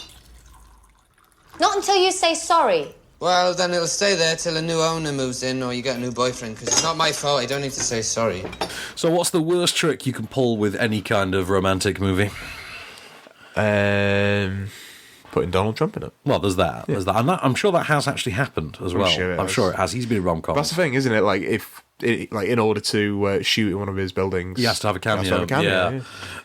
Not until you say sorry. Well, then it'll stay there till a new owner moves in or you get a new boyfriend, because it's not my fault. I don't need to say sorry. So what's the worst trick you can pull with any kind of romantic movie? Putting Donald Trump in it. Well, there's that. Yeah. There's that. And I'm sure that has actually happened as well. I'm sure it has. He's been in rom-coms. That's the thing, isn't it? Like, in order to shoot in one of his buildings, he has to have a cameo.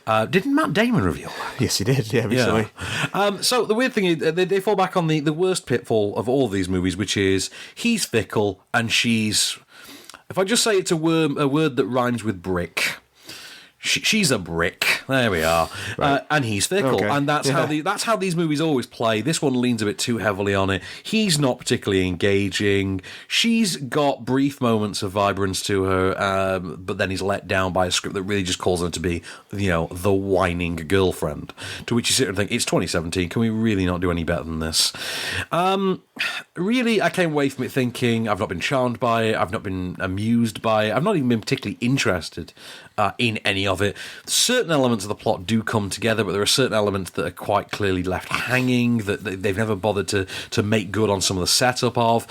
Yeah. Didn't Matt Damon reveal that? Yes, he did. Yeah, recently. Yeah. So the weird thing is, they fall back on the worst pitfall of all of these movies, which is he's fickle and she's. If I just say it's a word that rhymes with brick. She's a brick. There we are. Right. And he's fickle. Okay. And that's how these movies always play. This one leans a bit too heavily on it. He's not particularly engaging. She's got brief moments of vibrance to her, but then he's let down by a script that really just calls her to be, the whining girlfriend. To which you sit and think, it's 2017. Can we really not do any better than this? really, I came away from it thinking I've not been charmed by it, I've not been amused by it, I've not even been particularly interested in any of it. Certain elements of the plot do come together, but there are certain elements that are quite clearly left hanging, that they've never bothered to make good on some of the setup of,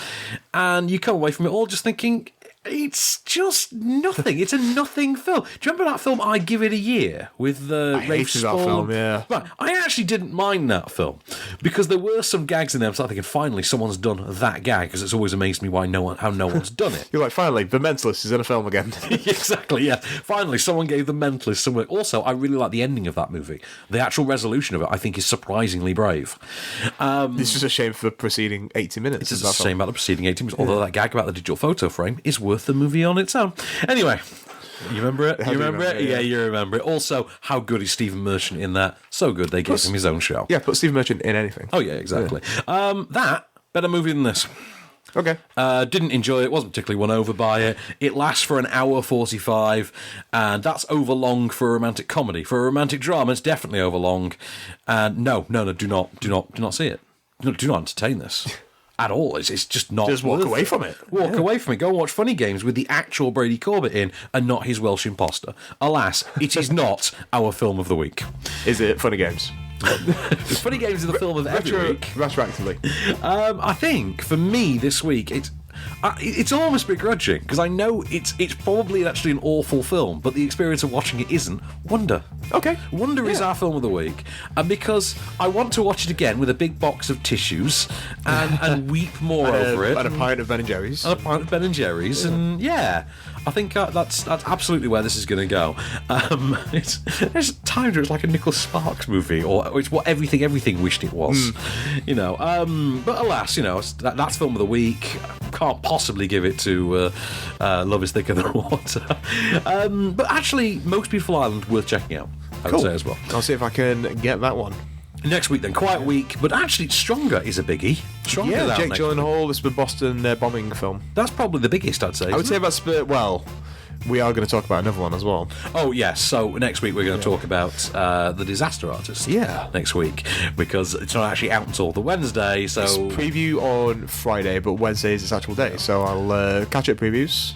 and you come away from it all just thinking, it's just nothing. It's a nothing film. Do you remember that film I Give It a Year with I hated that film, yeah. Right, I actually didn't mind that film because there were some gags in there. I was thinking, finally, someone's done that gag, because it's always amazed me how no one's done it. You're like, finally, The Mentalist is in a film again. Exactly, yeah. Finally, someone gave The Mentalist some work. Also, I really like the ending of that movie. The actual resolution of it, I think, is surprisingly brave. It's just a shame for the preceding 80 minutes. It's just a shame about the preceding 80 minutes, although that gag about the digital photo frame is worth the movie on its own. Anyway, you remember it? You remember it? Yeah, you remember it. Also, how good is Stephen Merchant in that? So good, they gave him his own show. Yeah, put Stephen Merchant in anything. Oh, yeah, exactly. Yeah. That, better movie than this. Okay. Didn't enjoy it, wasn't particularly won over by it. It lasts for an hour 45, and that's over long for a romantic comedy. For a romantic drama, it's definitely over long. And no, do not see it. No, do not entertain this. At all. It's just not. Just walk away from it. Walk away from it. Go and watch Funny Games with the actual Brady Corbett in and not his Welsh imposter. Alas, it is not our film of the week. Is it Funny Games? Funny Games is the film of every week. Retroactively. I think, for me, this week, it's almost begrudging, because I know it's probably actually an awful film, but the experience of watching it isn't. Wonder. Okay. Wonder is our film of the week, and because I want to watch it again with a big box of tissues and weep more over it. And a pint of Ben & Jerry's. And yeah, I think that's absolutely where this is going to go. There's times where it's like a Nicholas Sparks movie, or it's what everything wished it was. But alas, that's film of the week. Can't possibly give it to Love is Thicker Than Water. But actually, Most Beautiful Island, worth checking out, I would say as well. I'll see if I can get that one. Next week then, quiet week, but actually Stronger is a biggie. Stronger, yeah, Jake Gyllenhaal, this is the Boston bombing film. That's probably the biggest, I'd say. I would say that's, well, we are going to talk about another one as well. Oh, yes. So next week we're going to talk about The Disaster Artist. Yeah. Next week, because it's not actually out until the Wednesday, so... It's preview on Friday, but Wednesday is its actual day, so I'll catch up previews.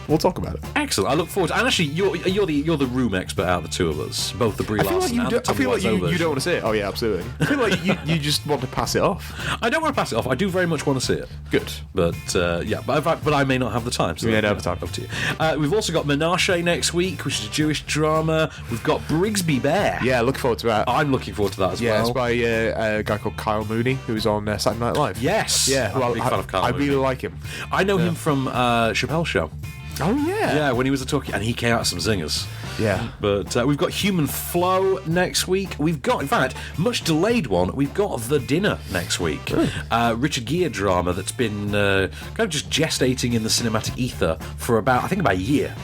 We'll talk about it. Excellent. I look forward to it. And actually, you're the room expert out of the two of us, both the Brie Larson and the I feel like you version. don't want to see it. Oh, yeah, absolutely. I feel like you just want to pass it off. I don't want to pass it off. I do very much want to see it. Good. But, but I may not have the time. So you may not have the time. Up to you. We've also got Menashe next week, which is a Jewish drama. We've got Brigsby Bear. Yeah, looking forward to that. I'm looking forward to that as well. Yeah, it's by a guy called Kyle Mooney, who's on Saturday Night Live. Yes. Yeah, I'm a big fan of Kyle Mooney. I really like him. I know him from Chappelle's Show. Oh, yeah. Yeah, when he was a talkie, and he came out with some zingers. Yeah. But we've got Human Flow next week. We've got, in fact, much delayed one, we've got The Dinner next week. Richard Gere drama that's been kind of just gestating in the cinematic ether for about a year.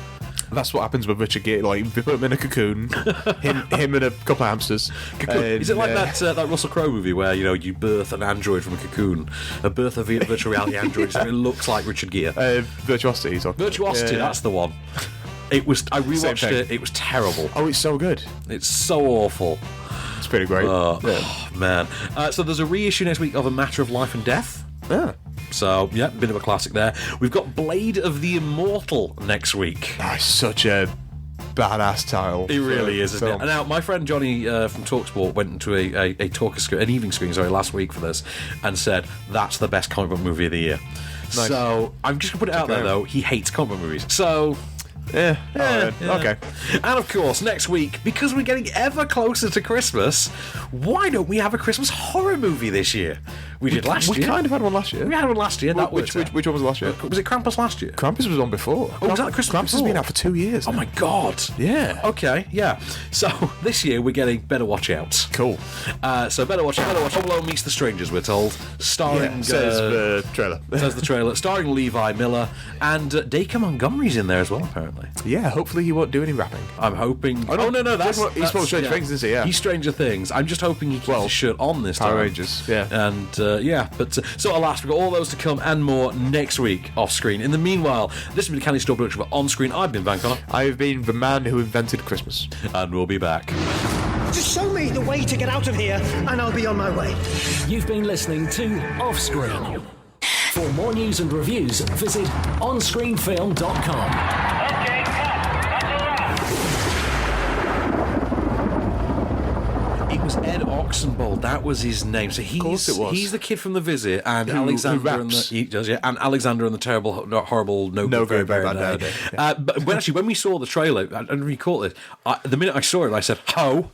That's what happens with Richard Gere. Like, they put him in a cocoon, him and a couple of hamsters. Is it like that Russell Crowe movie where you birth an android from a cocoon, a birth of a virtual reality android, so it looks like Richard Gere? Virtuosity. Virtuosity. That's the one. It was. I rewatched it. It was terrible. Oh, it's so good. It's so awful. It's pretty great. Oh man. So there's a reissue next week of A Matter of Life and Death. Yeah. So, yeah, bit of a classic there. We've got Blade of the Immortal next week. That's such a badass title. It really is, isn't it? And now, my friend Johnny from TalkSport went into an evening screening last week for this and said that's the best comic book movie of the year. Nice. So, I'm just going to put it out there, though, he hates comic book movies. So... Yeah. Okay. And of course, next week, because we're getting ever closer to Christmas, why don't we have a Christmas horror movie this year? We did last year. We kind of had one last year. We had one last year. Which one was last year? Was it Krampus last year? Krampus was on before. Oh, was that Christmas Krampus has been out for 2 years now. Oh my god. Yeah. Okay, yeah. So this year we're getting Better Watch Out. Cool. So Better Watch Out. Home Alone Meets the Strangers, we're told. Starring... says the trailer. Says the trailer. Starring Levi Miller. And Dacre Montgomery's in there as well, apparently. Yeah, hopefully he won't do any rapping. I'm hoping... Oh, no, that's... He's from Stranger Things, isn't he? Yeah. He's Stranger Things. I'm just hoping he keeps his shirt on this time. Power Rangers, yeah. And, but... So, alas, we've got all those to come and more next week off-screen. In the meanwhile, this has been a Candy Store production for On-Screen. I've been Van Connor. I've been the man who invented Christmas. And we'll be back. Just show me the way to get out of here, and I'll be on my way. You've been listening to Off-Screen, For more news and reviews, visit onscreenfilm.com. It was Ed Oxenbould. That was his name. So he's the kid from The Visit, and Alexander and the terrible, horrible, no good, very bad day. But when we saw the trailer, and we caught it, the minute I saw it, I said, "Ho."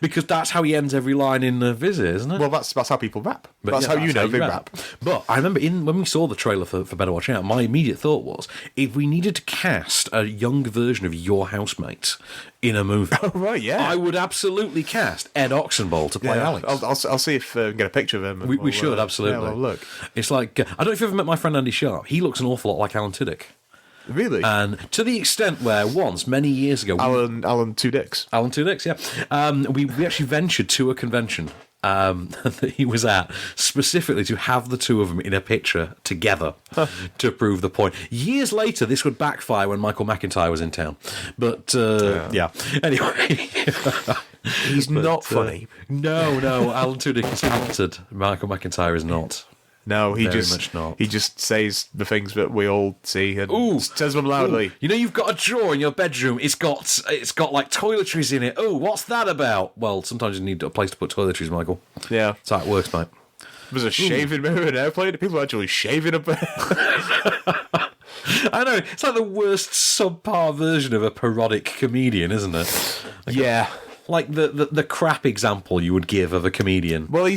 Because that's how he ends every line in The Visit, isn't it? Well, that's how people rap. But that's how you know they rap. But I remember when we saw the trailer for Better Watch Out, my immediate thought was, if we needed to cast a young version of your housemate in a movie, I would absolutely cast Ed Oxenbould to play Alex. I'll see if we can get a picture of him. We should, absolutely. Yeah, look. It's like, I don't know if you've ever met my friend Andy Sharp. He looks an awful lot like Alan Tudyk. Really? And to the extent where once, many years ago... Alan Two Dicks. Alan Two Dicks, yeah. We actually ventured to a convention that he was at, specifically to have the two of them in a picture together to prove the point. Years later, this would backfire when Michael McIntyre was in town. But, yeah. Anyway... He's not funny. No, Alan Tudyk is talented. Michael McIntyre is not. No, he Very just much not. He just says the things that we all see and says them loudly. Ooh. You know, you've got a drawer in your bedroom. It's got like toiletries in it. Oh, what's that about? Well, sometimes you need a place to put toiletries, Michael. Yeah, that's how it works, mate. There's a shaving mirror in an airplane. People are actually shaving a bed. I know, it's like the worst subpar version of a parodic comedian, isn't it? Yeah, like the crap example you would give of a comedian. Well,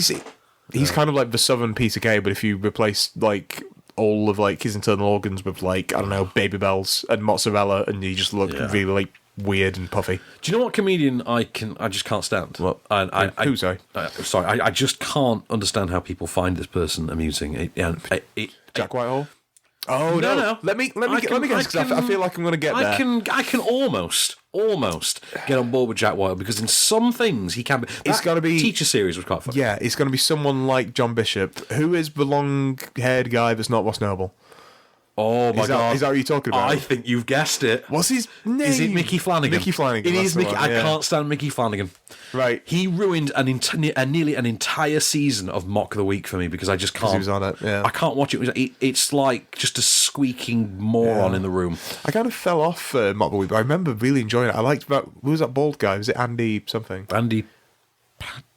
He's kind of like the Southern Peter Kay, but if you replace like all of like his internal organs with like, I don't know, Baby Bells and mozzarella, and you just look really like weird and puffy. Do you know what comedian I just can't stand? What? Who? Sorry, I just can't understand how people find this person amusing. Jack Whitehall. Oh no! Let me guess, because I feel like I'm going to get there. I can almost get on board with Jack Whitehall, because in some things he can be. It's got to be Teacher series was quite fun. Yeah, it's going to be someone like John Bishop, who is the long-haired guy that's not Ross Noble. Oh my God! Is that what you're talking about? I think you've guessed it. What's his name? Is it Mickey Flanagan? Mickey Flanagan. It is Mickey. I can't stand Mickey Flanagan. Right. He ruined nearly an entire season of Mock the Week for me, because I just can't. He was on it. Yeah. I can't watch it. It's like just a squeaking moron in the room. I kind of fell off Mock the Week, but I remember really enjoying it. I liked who was that bald guy? Was it Andy something?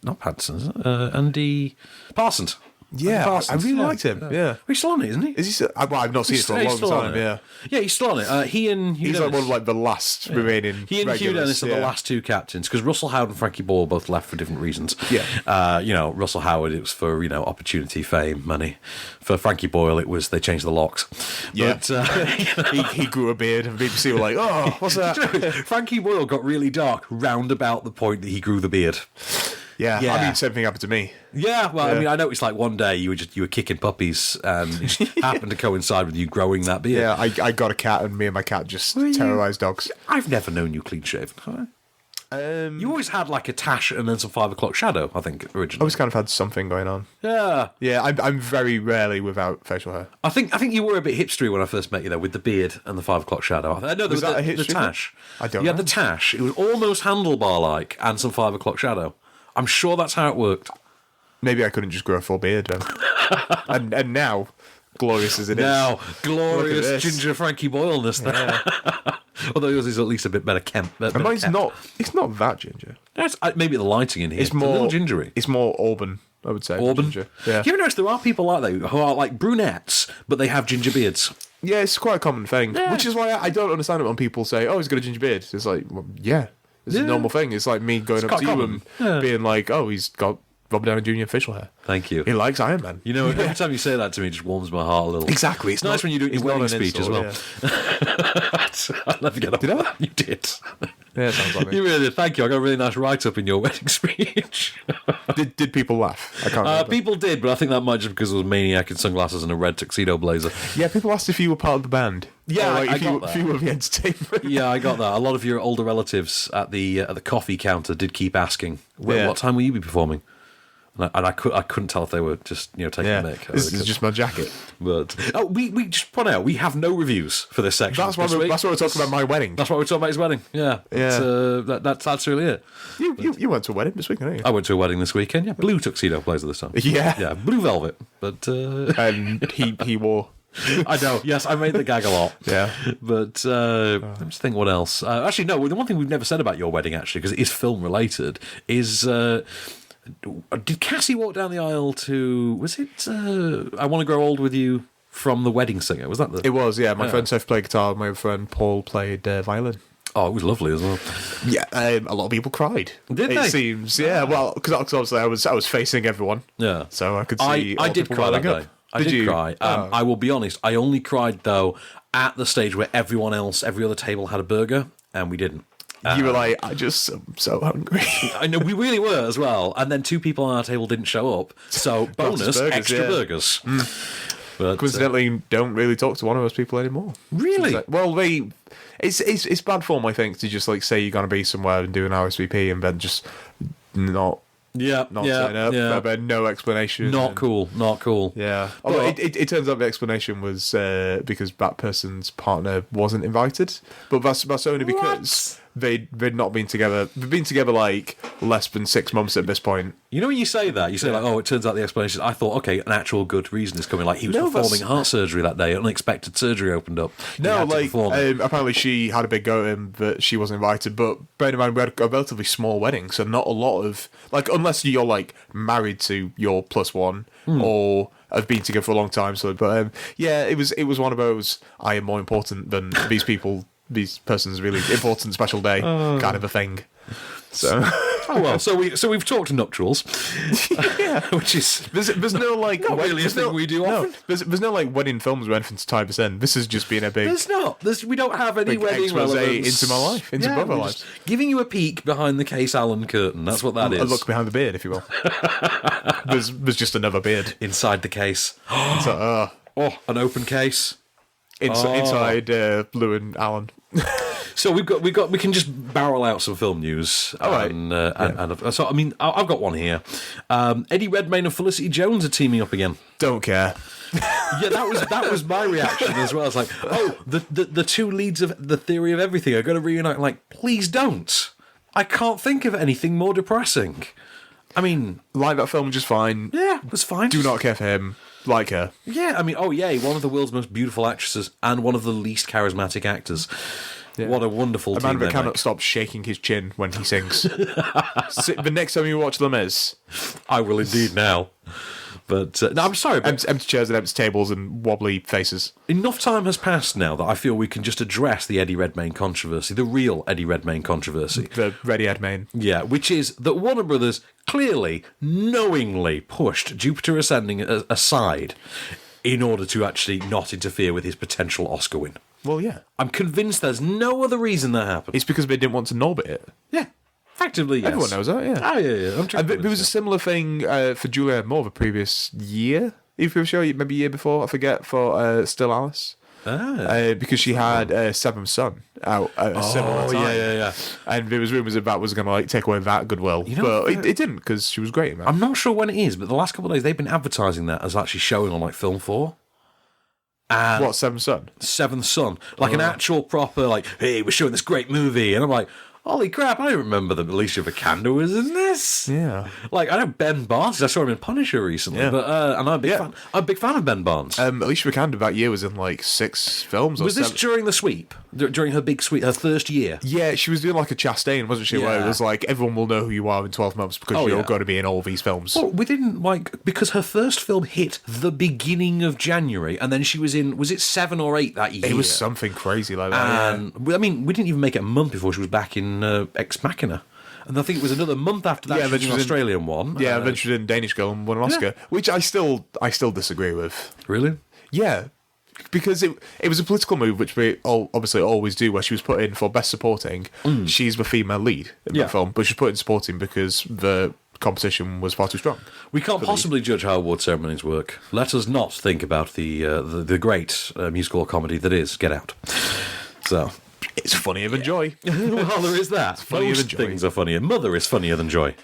Not Patterson. Andy Parsons. Yeah, Parsons, I really liked him. Yeah, he's still on it, isn't he? Is he still? Well, I've not seen it for a long time. Yeah, he's still on it. He and Hugh he's Dennis, like one of like the last remaining. He and regulars, Hugh Dennis are the last two captains, because Russell Howard and Frankie Boyle both left for different reasons. Yeah, Russell Howard, it was for opportunity, fame, money. For Frankie Boyle, it was they changed the locks. Yeah, but, he grew a beard, and BBC were like, "Oh, what's that?" Frankie Boyle got really dark round about the point that he grew the beard. Yeah, I mean, same thing happened to me. Yeah, well, I mean, I noticed like one day you were kicking puppies, and it just happened to coincide with you growing that beard. Yeah, I got a cat, and me and my cat just terrorised dogs. I've never known you clean shaven. You always had like a tash and then some 5 o'clock shadow, I think, originally. I always kind of had something going on. Yeah. Yeah, I'm very rarely without facial hair. I think you were a bit hipstery when I first met you, though, with the beard and the 5 o'clock shadow. I know was that a the tash. I don't know. You had the tash. It was almost handlebar-like, and some 5 o'clock shadow. I'm sure that's how it worked. Maybe I couldn't just grow a full beard then. and now, glorious as it is. Now, glorious ginger Frankie Boyle-ness there. Yeah. Although yours is at least a bit better kempt. And mine's not. It's not that ginger. Maybe the lighting in here. It's more a little gingery. It's more auburn, I would say. Auburn? Ginger. Yeah. You ever notice there are people like that who are like brunettes, but they have ginger beards? Yeah, it's quite a common thing. Yeah. Which is why I don't understand it when people say, "Oh, he's got a ginger beard." It's like, well, yeah. It's a normal thing. It's like me going up to you and being like, "Oh, he's got Robert Downey Jr. facial hair." Thank you. He likes Iron Man. You know, every time you say that to me, it just warms my heart a little. Exactly. It's nice when you do your wedding speech as well. Yeah. I'll never get up. Did I? You did. Yeah, sounds like me. You really did. Thank you. I got a really nice write-up in your wedding speech. Did people laugh? I can't remember. People did, but I think that might just because it was a maniac in sunglasses and a red tuxedo blazer. Yeah, people asked if you were part of the band. Yeah, like I got that. If you were the entertainment. Yeah, I got that. A lot of your older relatives at the coffee counter did keep asking, what time will you be performing? And I couldn't tell if they were just taking the mic. This is just my jacket. But we just point out we have no reviews for this section. That's why we're talking about my wedding. That's why we're talking about his wedding. Yeah. That's really it. You went to a wedding this weekend, didn't you? I went to a wedding this weekend. Yeah, blue tuxedo blazer this time. Yeah, blue velvet. But and he wore. I know. Yes, I made the gag a lot. Yeah, but let me just think what else. Actually, no. The one thing we've never said about your wedding, actually, because it is film related, is did Cassie walk down the aisle to? Was it "I Want to Grow Old with You" from The Wedding Singer? Was that the? It was. Yeah, my friend Seth played guitar. My friend Paul played violin. Oh, it was lovely as well. Yeah, a lot of people cried. Did they? It seems. Yeah, well, because obviously I was facing everyone. Yeah, so I could see. I did cry that day. I did cry. I will be honest. I only cried though at the stage where every other table had a burger, and we didn't. You were like, I just am so hungry. I know, we really were as well. And then 2 people on our table didn't show up. So bonus, burgers, extra burgers. But coincidentally, don't really talk to one of those people anymore. Really? Well, it's bad form, I think, to just say you're going to be somewhere and do an RSVP and then just not turn up. But no explanation. Not cool. Yeah. Although it turns out the explanation was because that person's partner wasn't invited. But that's only because they'd not been together. They've been together less than 6 months at this point. You know when you say that, it turns out the explanation. I thought, okay, an actual good reason is coming. Like he was performing heart surgery that day. Unexpected surgery opened up. Apparently she had a big go at him that she wasn't invited. But bear in mind, we had a relatively small wedding, so not a lot of unless you're married to your plus one or have been together for a long time. So, but it was one of those. I am more important than these people. This person's really important special day kind of a thing. So so we've talked nuptials, which is there's no not really a thing we do often. There's no wedding films or anything to tie this in. This has just been a big. There's not. We don't have any wedding relevance into my life, into both our lives. Giving you a peek behind the Case Allen curtain. That's what that is. A look behind the beard, if you will. there's just another beard inside the case. An open case. Inside Lou and Alan. So we can just barrel out some film news. All right. So I mean, I've got one here. Eddie Redmayne and Felicity Jones are teaming up again. Don't care. Yeah, that was my reaction as well. It's like, the 2 leads of The Theory of Everything are going to reunite. Please don't. I can't think of anything more depressing. I mean, like that film just fine. Yeah, it was fine. Do not care for him. Like her. Yeah, I mean, one of the world's most beautiful actresses and one of the least charismatic actors. Yeah. What a wonderful team. A man that cannot stop shaking his chin when he sings. The next time you watch Les Mis. I will indeed now. But no, I'm sorry. But empty chairs and empty tables and wobbly faces. Enough time has passed now that I feel we can just address the Eddie Redmayne controversy, the real Eddie Redmayne controversy. The Ready Redmayne. Yeah, which is that Warner Brothers clearly, knowingly pushed Jupiter Ascending aside in order to actually not interfere with his potential Oscar win. Well, yeah. I'm convinced there's no other reason that happened. It's because they didn't want to Norbit it. Yeah. Effectively, yes. Everyone knows that, yeah. Oh, yeah. There was a similar thing for Julianne Moore the previous year, if you're sure, maybe a year before, I forget, for Still Alice. Because she had Seventh Son out at a similar time. Yeah. And there was rumours that was going to take away that goodwill. But it didn't, because she was great in that. I'm not sure when it is, but the last couple of days they've been advertising that as actually showing on Film 4. What, Seventh Son? Seventh Son. An actual proper, hey, we're showing this great movie. And I'm like, holy crap, I don't remember that Alicia Vikander was in this. Yeah. I know Ben Barnes, I saw him in Punisher recently, but and I'm a big fan of Ben Barnes. Alicia Vikander that year was in 6 films. Was this during the sweep? During her big sweep, her first year? Yeah, she was doing a Chastain, wasn't she? Yeah. Where it was everyone will know who you are in 12 months because you're going to be in all these films. Well, because her first film hit the beginning of January, and then she was in, was it 7 or 8 that year? It was something crazy like that. And I mean, we didn't even make it a month before she was back in Ex Machina. And I think it was another month after that she was an Australian one. Yeah, then she did in Danish Girl and won an Oscar, which I still disagree with. Really? Yeah. Because it was a political move, which we obviously always do, where she was put in for Best Supporting. She's the female lead in the film, but she's put in Supporting because the competition was far too strong. We can't possibly judge how award ceremonies work. Let us not think about the great musical comedy that is Get Out. So... It's funnier than Joy. Well, there is that. Most things are funnier. Mother is funnier than Joy.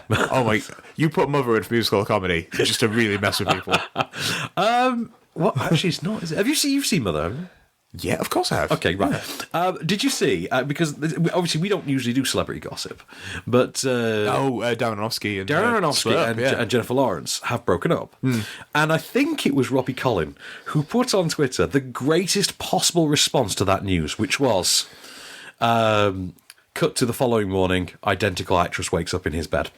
Oh my! You put Mother in musical comedy just to really mess with people. What? Actually, it's not. Is it? You've seen Mother, haven't you? Yeah, of course I have. Okay, right. Did you see? Because obviously we don't usually do celebrity gossip, but Darren Aronofsky and Jennifer Lawrence have broken up, and I think it was Robbie Collin who put on Twitter the greatest possible response to that news, which was cut to the following morning: identical actress wakes up in his bed.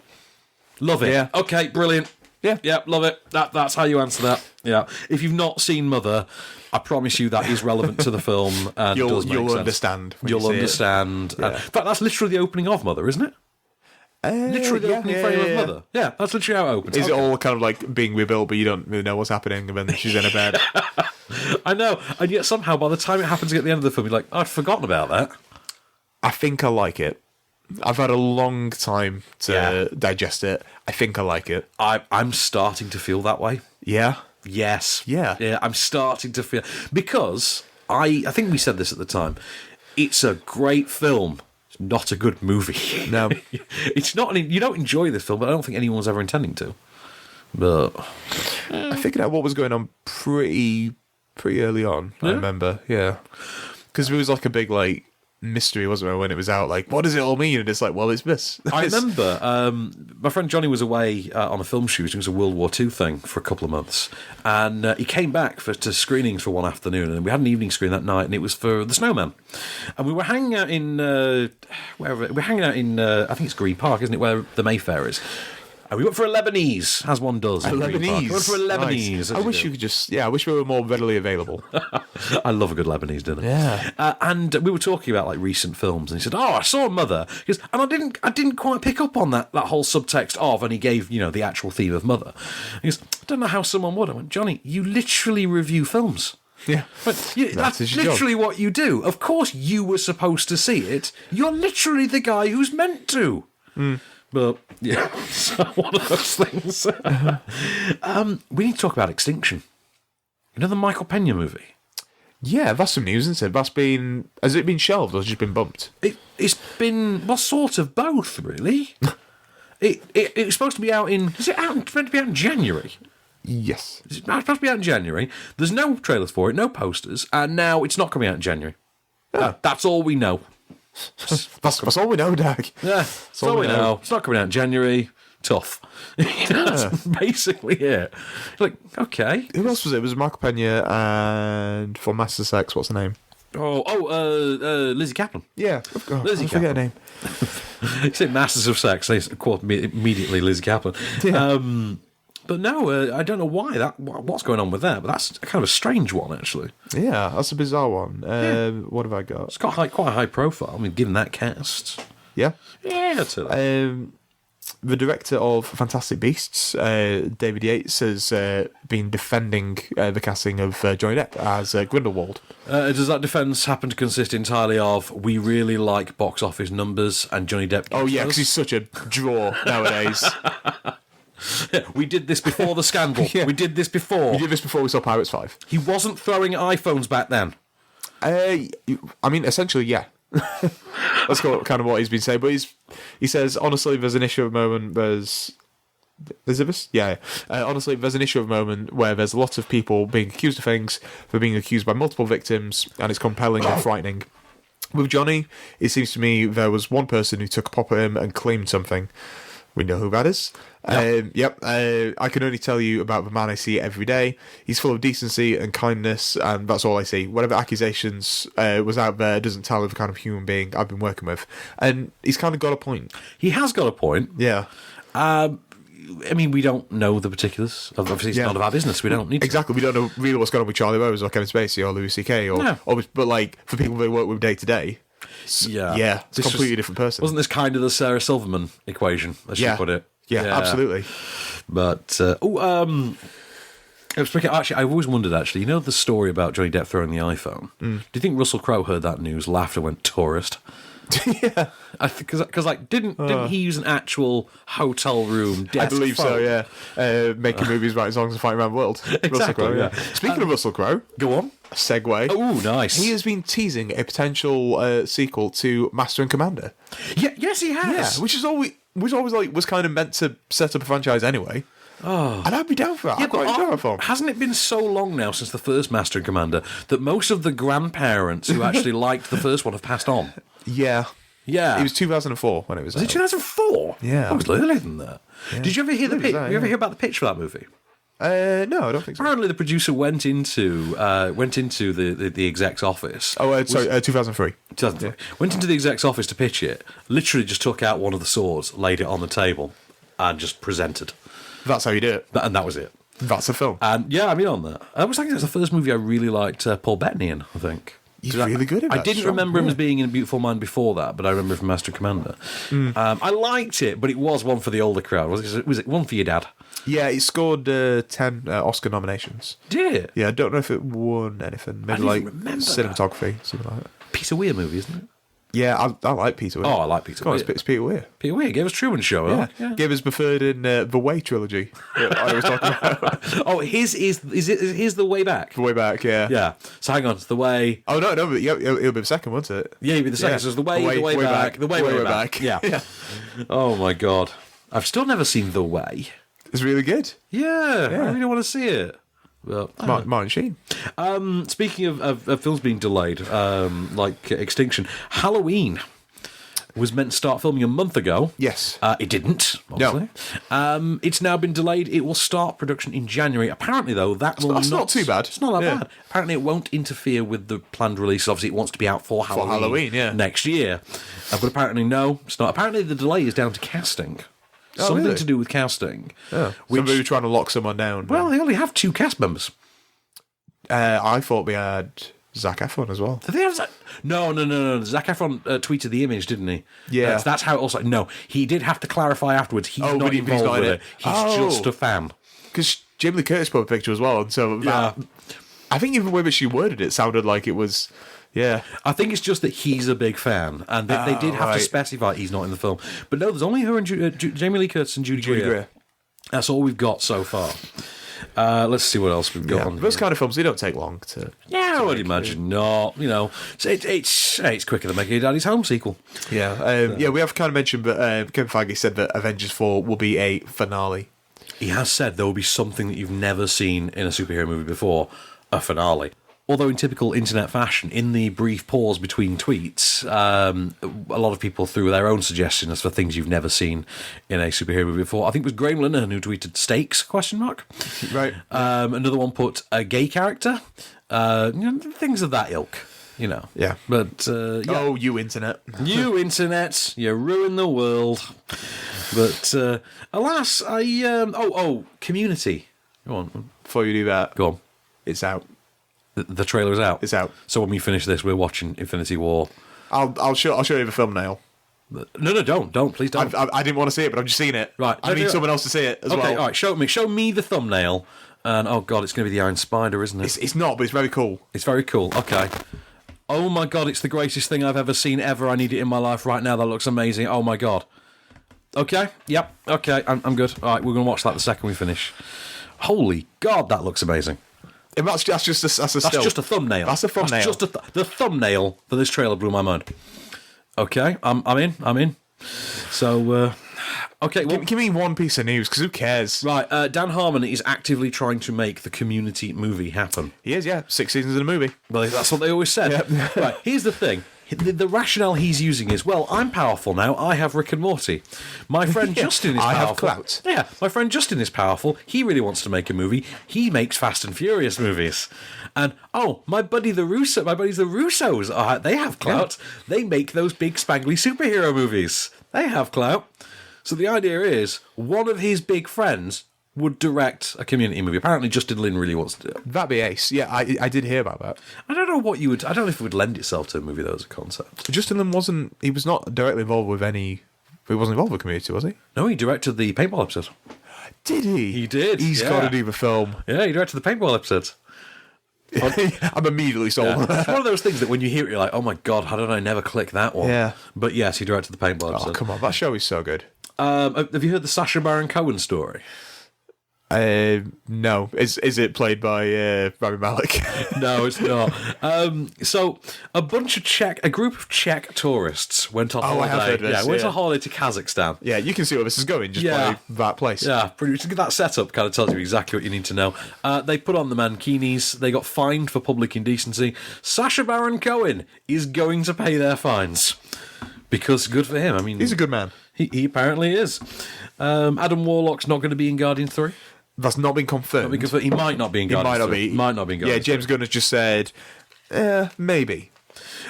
Love it. Yeah. Okay, brilliant. Yeah, love it. That's how you answer that. Yeah. If you've not seen Mother, I promise you that is relevant to the film and you'll does make sense. understand. You'll understand. Yeah. In fact, that's literally the opening of Mother, isn't it? Literally the opening frame of Mother. Yeah, that's literally how it opens. Is it all kind of like being rebuilt, but you don't really know what's happening, and then she's in a bed? I know, and yet somehow by the time it happens at the end of the film, you're like, I'd forgotten about that. I think I like it. I've had a long time to digest it. I think I like it. I'm starting to feel that way. Yeah? Yes. Yeah. I'm starting to feel... Because, I think we said this at the time, it's a great film. It's not a good movie. No. It's not... You don't enjoy this film, but I don't think anyone's ever intending to. But... I figured out what was going on pretty early on, I remember. Yeah. Because it was like a big, like... mystery, wasn't it, when it was out? Like, what does it all mean? And it's like, well, it's this. I remember my friend Johnny was away on a film shoot. It was a World War II thing for a couple of months, and he came back to screenings for one afternoon, and we had an evening screen that night, and it was for The Snowman, and we were hanging out in wherever we're hanging out in I think it's Green Park, isn't it, where the Mayfair is. And we went for a Lebanese, as one does. A Lebanese. We went for a Lebanese. Nice. I wish you could just... Yeah, I wish we were more readily available. I love a good Lebanese dinner. Yeah. And we were talking about like recent films, and he said, "Oh, I saw Mother." He goes, and I didn't quite pick up on that whole subtext of, and he gave the actual theme of Mother. He goes, "I don't know how someone would." I went, "Johnny, you literally review films." Yeah. But that's literally what you do. Of course, you were supposed to see it. You're literally the guy who's meant to. But, yeah, so one of those things. We need to talk about Extinction. You know the Michael Pena movie? Yeah, that's some news, isn't it? Has it been shelved or has it just been bumped? It's been, well, sort of both, really. It was supposed to be out in... Is it meant to be out in January? Yes. It's supposed to be out in January. There's no trailers for it, no posters, and now it's not coming out in January. That's all we know. That's all we know, Dag. Yeah, that's all we know. It's not coming out in January. Tough. That's basically it. Like, okay. Who else was it? It was Michael Pena and for Master Sex, what's the name? Lizzie Kaplan. Yeah, Lizzie I forget her name. You say Masters of Sex, they quote immediately Lizzie Kaplan. Yeah. But no, I don't know why what's going on with that, but that's kind of a strange one, actually. Yeah, that's a bizarre one. What have I got? It's got quite a high profile. I mean, given that cast. Yeah? Yeah, that's it. The director of Fantastic Beasts, David Yates, has been defending the casting of Johnny Depp as Grindelwald. Does that defence happen to consist entirely of, we really like box office numbers and Johnny Depp... Oh, yeah, because he's such a draw nowadays. We did this before the scandal. Yeah. We did this before we saw Pirates 5. He wasn't throwing at iPhones back then. I mean, essentially, yeah. That's kind of what he's been saying. But he says, honestly, there's an issue of a moment. Honestly, there's an issue of a moment where there's a lot of people being accused of things, for being accused by multiple victims, and it's compelling and frightening. With Johnny, it seems to me there was one person who took a pop at him and claimed something. We know who that is. Yep. I can only tell you about the man I see every day. He's full of decency and kindness, and that's all I see. Whatever accusations was out there doesn't tell of the kind of human being I've been working with. And he's kind of got a point. He has got a point. Yeah. I mean, we don't know the particulars. Obviously, it's none of our business. We don't need to. Exactly. We don't know really what's going on with Charlie Rose or Kevin Spacey or Louis C.K. But like, for people they work with day to day, it's a completely different person. Wasn't this kind of the Sarah Silverman equation, as she put it? Yeah, absolutely. But actually, I've always wondered. Actually, you know the story about Johnny Depp throwing the iPhone. Do you think Russell Crowe heard that news, laughed, and went tourist? Yeah. I think because like didn't he use an actual hotel room desk I believe so, phone? yeah. Making movies, writing songs, and fighting around the world. Exactly, Russell Crowe, yeah. Speaking of Russell Crowe, Go on. segue. Oh, nice. He has been teasing a potential sequel to Master and Commander. Yeah, yes, he has. Yeah, which always like was kind of meant to set up a franchise anyway. Oh. And I'd be down for that. Yeah, I quite enjoy that film. Hasn't it been so long now since the first Master and Commander that most of the grandparents who actually liked the first one have passed on? Yeah. Yeah. It was 2004 when it was Was it 2004? Yeah. I was earlier than that. Yeah. Did you ever hear the pitch? that, You ever hear about the pitch for that movie? No, I don't think so. Apparently, the producer went into the exec's office. Oh, sorry, 2003. 2003. Went into the exec's office to pitch it. Literally, just took out one of the swords, laid it on the table, and just presented. That's how you do it. And that was it. That's a film. And yeah, I mean, on that, I was thinking that's the first movie I really liked Paul Bettany in. I think he's really good at that. I didn't remember him as being in A Beautiful Mind before that, but I remember him from Master Commander. I liked it, but it was one for the older crowd. Was it one for your dad? Yeah, it scored 10 Oscar nominations. Did it? Yeah, I don't know if it won anything. Maybe like cinematography, something like that. Peter Weir movie, isn't it? Yeah, I like Peter Weir. Oh, I like Peter Weir. It's Peter Weir. Peter Weir gave us Truman Show. Yeah. Yeah. Gave us Preferred in The Way trilogy that I was talking about. Oh, his is The Way Back? The Way Back, yeah. Yeah. So hang on, it's The Way... Oh, no, but it'll be the second, won't it? Yeah, it'll be the second. So it's The Way Back. The Way Back. Yeah. Oh, my God. I've still never seen The Way. It's really good. Yeah. I really want to see it. Well, Martin Sheen. Speaking of films being delayed, like Extinction, Halloween was meant to start filming a month ago. Yes. It didn't, obviously. No. It's now been delayed. It will start production in January. Apparently, though, that's not too bad. It's not that bad. Apparently, it won't interfere with the planned release. Obviously, it wants to be out for Halloween, next year. But apparently, no, it's not. Apparently, the delay is down to casting. Something really? to do with casting. Oh. Somebody was trying to lock someone down. Well, they only have 2 cast members. I thought we had Zac Efron as well. Did they have Zac? No. Zac Efron tweeted the image, didn't he? Yeah. That's how it also... No, he did have to clarify afterwards. He's not but involved not with in it. He's just a fan. Because Jamie Lee Curtis put a picture as well, and so I think even the way that she worded it sounded like it was... Yeah. I think it's just that he's a big fan, and they did have to specify he's not in the film. But no, there's only her and Jamie Lee Curtis and Judy Greer. That's all we've got so far. Let's see what else we've got on those kind of films, they don't take long to... Yeah, I would imagine not. You know, it's quicker than making a Daddy's Home sequel. Yeah. We have kind of mentioned, but Kevin Feige said that Avengers 4 will be a finale. He has said there will be something that you've never seen in a superhero movie before, a finale. Although in typical internet fashion, in the brief pause between tweets, a lot of people threw their own suggestions for things you've never seen in a superhero movie before. I think it was Graham Linehan who tweeted stakes, ? Right. Another one put a gay character. Things of that ilk, you know. Yeah. But, Oh, you internet. You internet, you ruin the world. But, alas, Community. Go on. Before you do that. Go on. It's out. The trailer's out. It's out. So when we finish this, we're watching Infinity War. I'll show you the thumbnail. No, don't. Please don't. I didn't want to see it, but I've just seen it. Right. I need someone else to see it as well. Okay, all right. Show me the thumbnail. And oh god, it's going to be the Iron Spider, isn't it? It's not, but it's very cool. It's very cool. Okay. Oh my god, it's the greatest thing I've ever seen ever. I need it in my life right now. That looks amazing. Oh my god. Okay. Yep. Okay. I'm good. All right. We're going to watch that the second we finish. Holy god, that looks amazing. That's just a thumbnail. That's a thumbnail. That's just the thumbnail for this trailer blew my mind. Okay, I'm in. So, okay. Well, give me one piece of news, because who cares? Right, Dan Harmon is actively trying to make the Community movie happen. He is, yeah. 6 seasons in a movie. Well, that's what they always said. Yep. Right, here's the thing. The rationale he's using is, well, I'm powerful now. I have Rick and Morty. My friend Justin is powerful. I have clout. Yeah, my friend Justin is powerful. He really wants to make a movie. He makes Fast and Furious movies. And, my buddies the Russos, they have clout. Yeah. They make those big spangly superhero movies. They have clout. So the idea is, one of his big friends would direct a Community movie. Apparently Justin Lin really wants to do it. That'd be ace. Yeah, I did hear about that. I don't know if it would lend itself to a movie, though, as a concept. Justin Lin he was not directly involved with he wasn't involved with Community, was he? No, he directed the paintball episode. Did he? He did. He's got to do the film. Yeah, he directed the paintball episode. I'm immediately sold. Yeah. It's one of those things that when you hear it, you're like, oh my God, how did I never click that one? Yeah. But yes, he directed the paintball episode. Oh, come on, that show is so good. Have you heard the Sacha Baron Cohen story? No. Is it played by Rami Malek? No, it's not. So a group of Czech tourists went on holiday. I have heard this, went on holiday to Kazakhstan. Yeah, you can see where this is going just by that place. Yeah, pretty much. That setup kind of tells you exactly what you need to know. They put on the mankinis. They got fined for public indecency. Sacha Baron Cohen is going to pay their fines because good for him. I mean, he's a good man. He apparently is. Adam Warlock's not going to be in Guardian 3. That's not been confirmed. He might not be in Guardian 3. Might not be in Guardian 3. James Gunn has just said, maybe.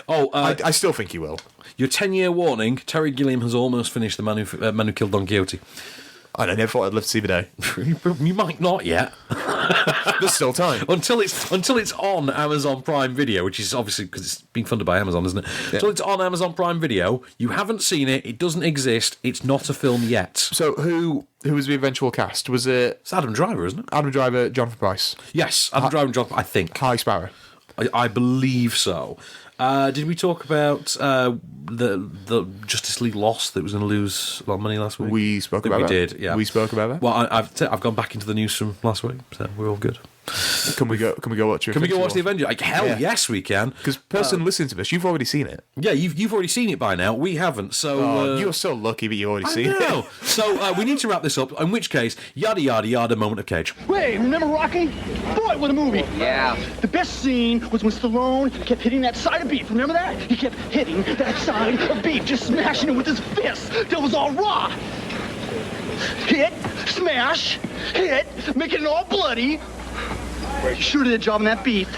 Oh, I still think he will. Your 10-year warning, Terry Gilliam has almost finished The Man Who Killed Don Quixote. I never thought I'd live to see the day. You might not yet. There's still time. Until it's on Amazon Prime Video, which is obviously because it's being funded by Amazon, isn't it? Yeah. Until it's on Amazon Prime Video, you haven't seen it, it doesn't exist, it's not a film yet. So who was the eventual cast? Was it... It's Adam Driver, isn't it? Adam Driver, Jonathan Pryce. Yes, Adam Driver and Jonathan, I think. Harry Sparrow. I believe so. Did we talk about the Justice League loss that was going to lose a lot of money last week? We spoke about that. We did, yeah. We spoke about that. Well, I've gone back into the news from last week, so we're all good. Can we go watch it? Can we go watch the Avengers? Yes, we can. Because person listening to this, you've already seen it. Yeah, you've already seen it by now. We haven't. So you're so lucky that you already seen it. So we need to wrap this up. In which case, yada yada yada. Moment of Cage. Wait, remember Rocky? Boy, what a movie! Yeah. The best scene was when Stallone kept hitting that side of beef. Remember that? He kept hitting that side of beef, just smashing it with his fist. That was all raw. Hit, smash, hit, making it all bloody. You sure did a job on that beef.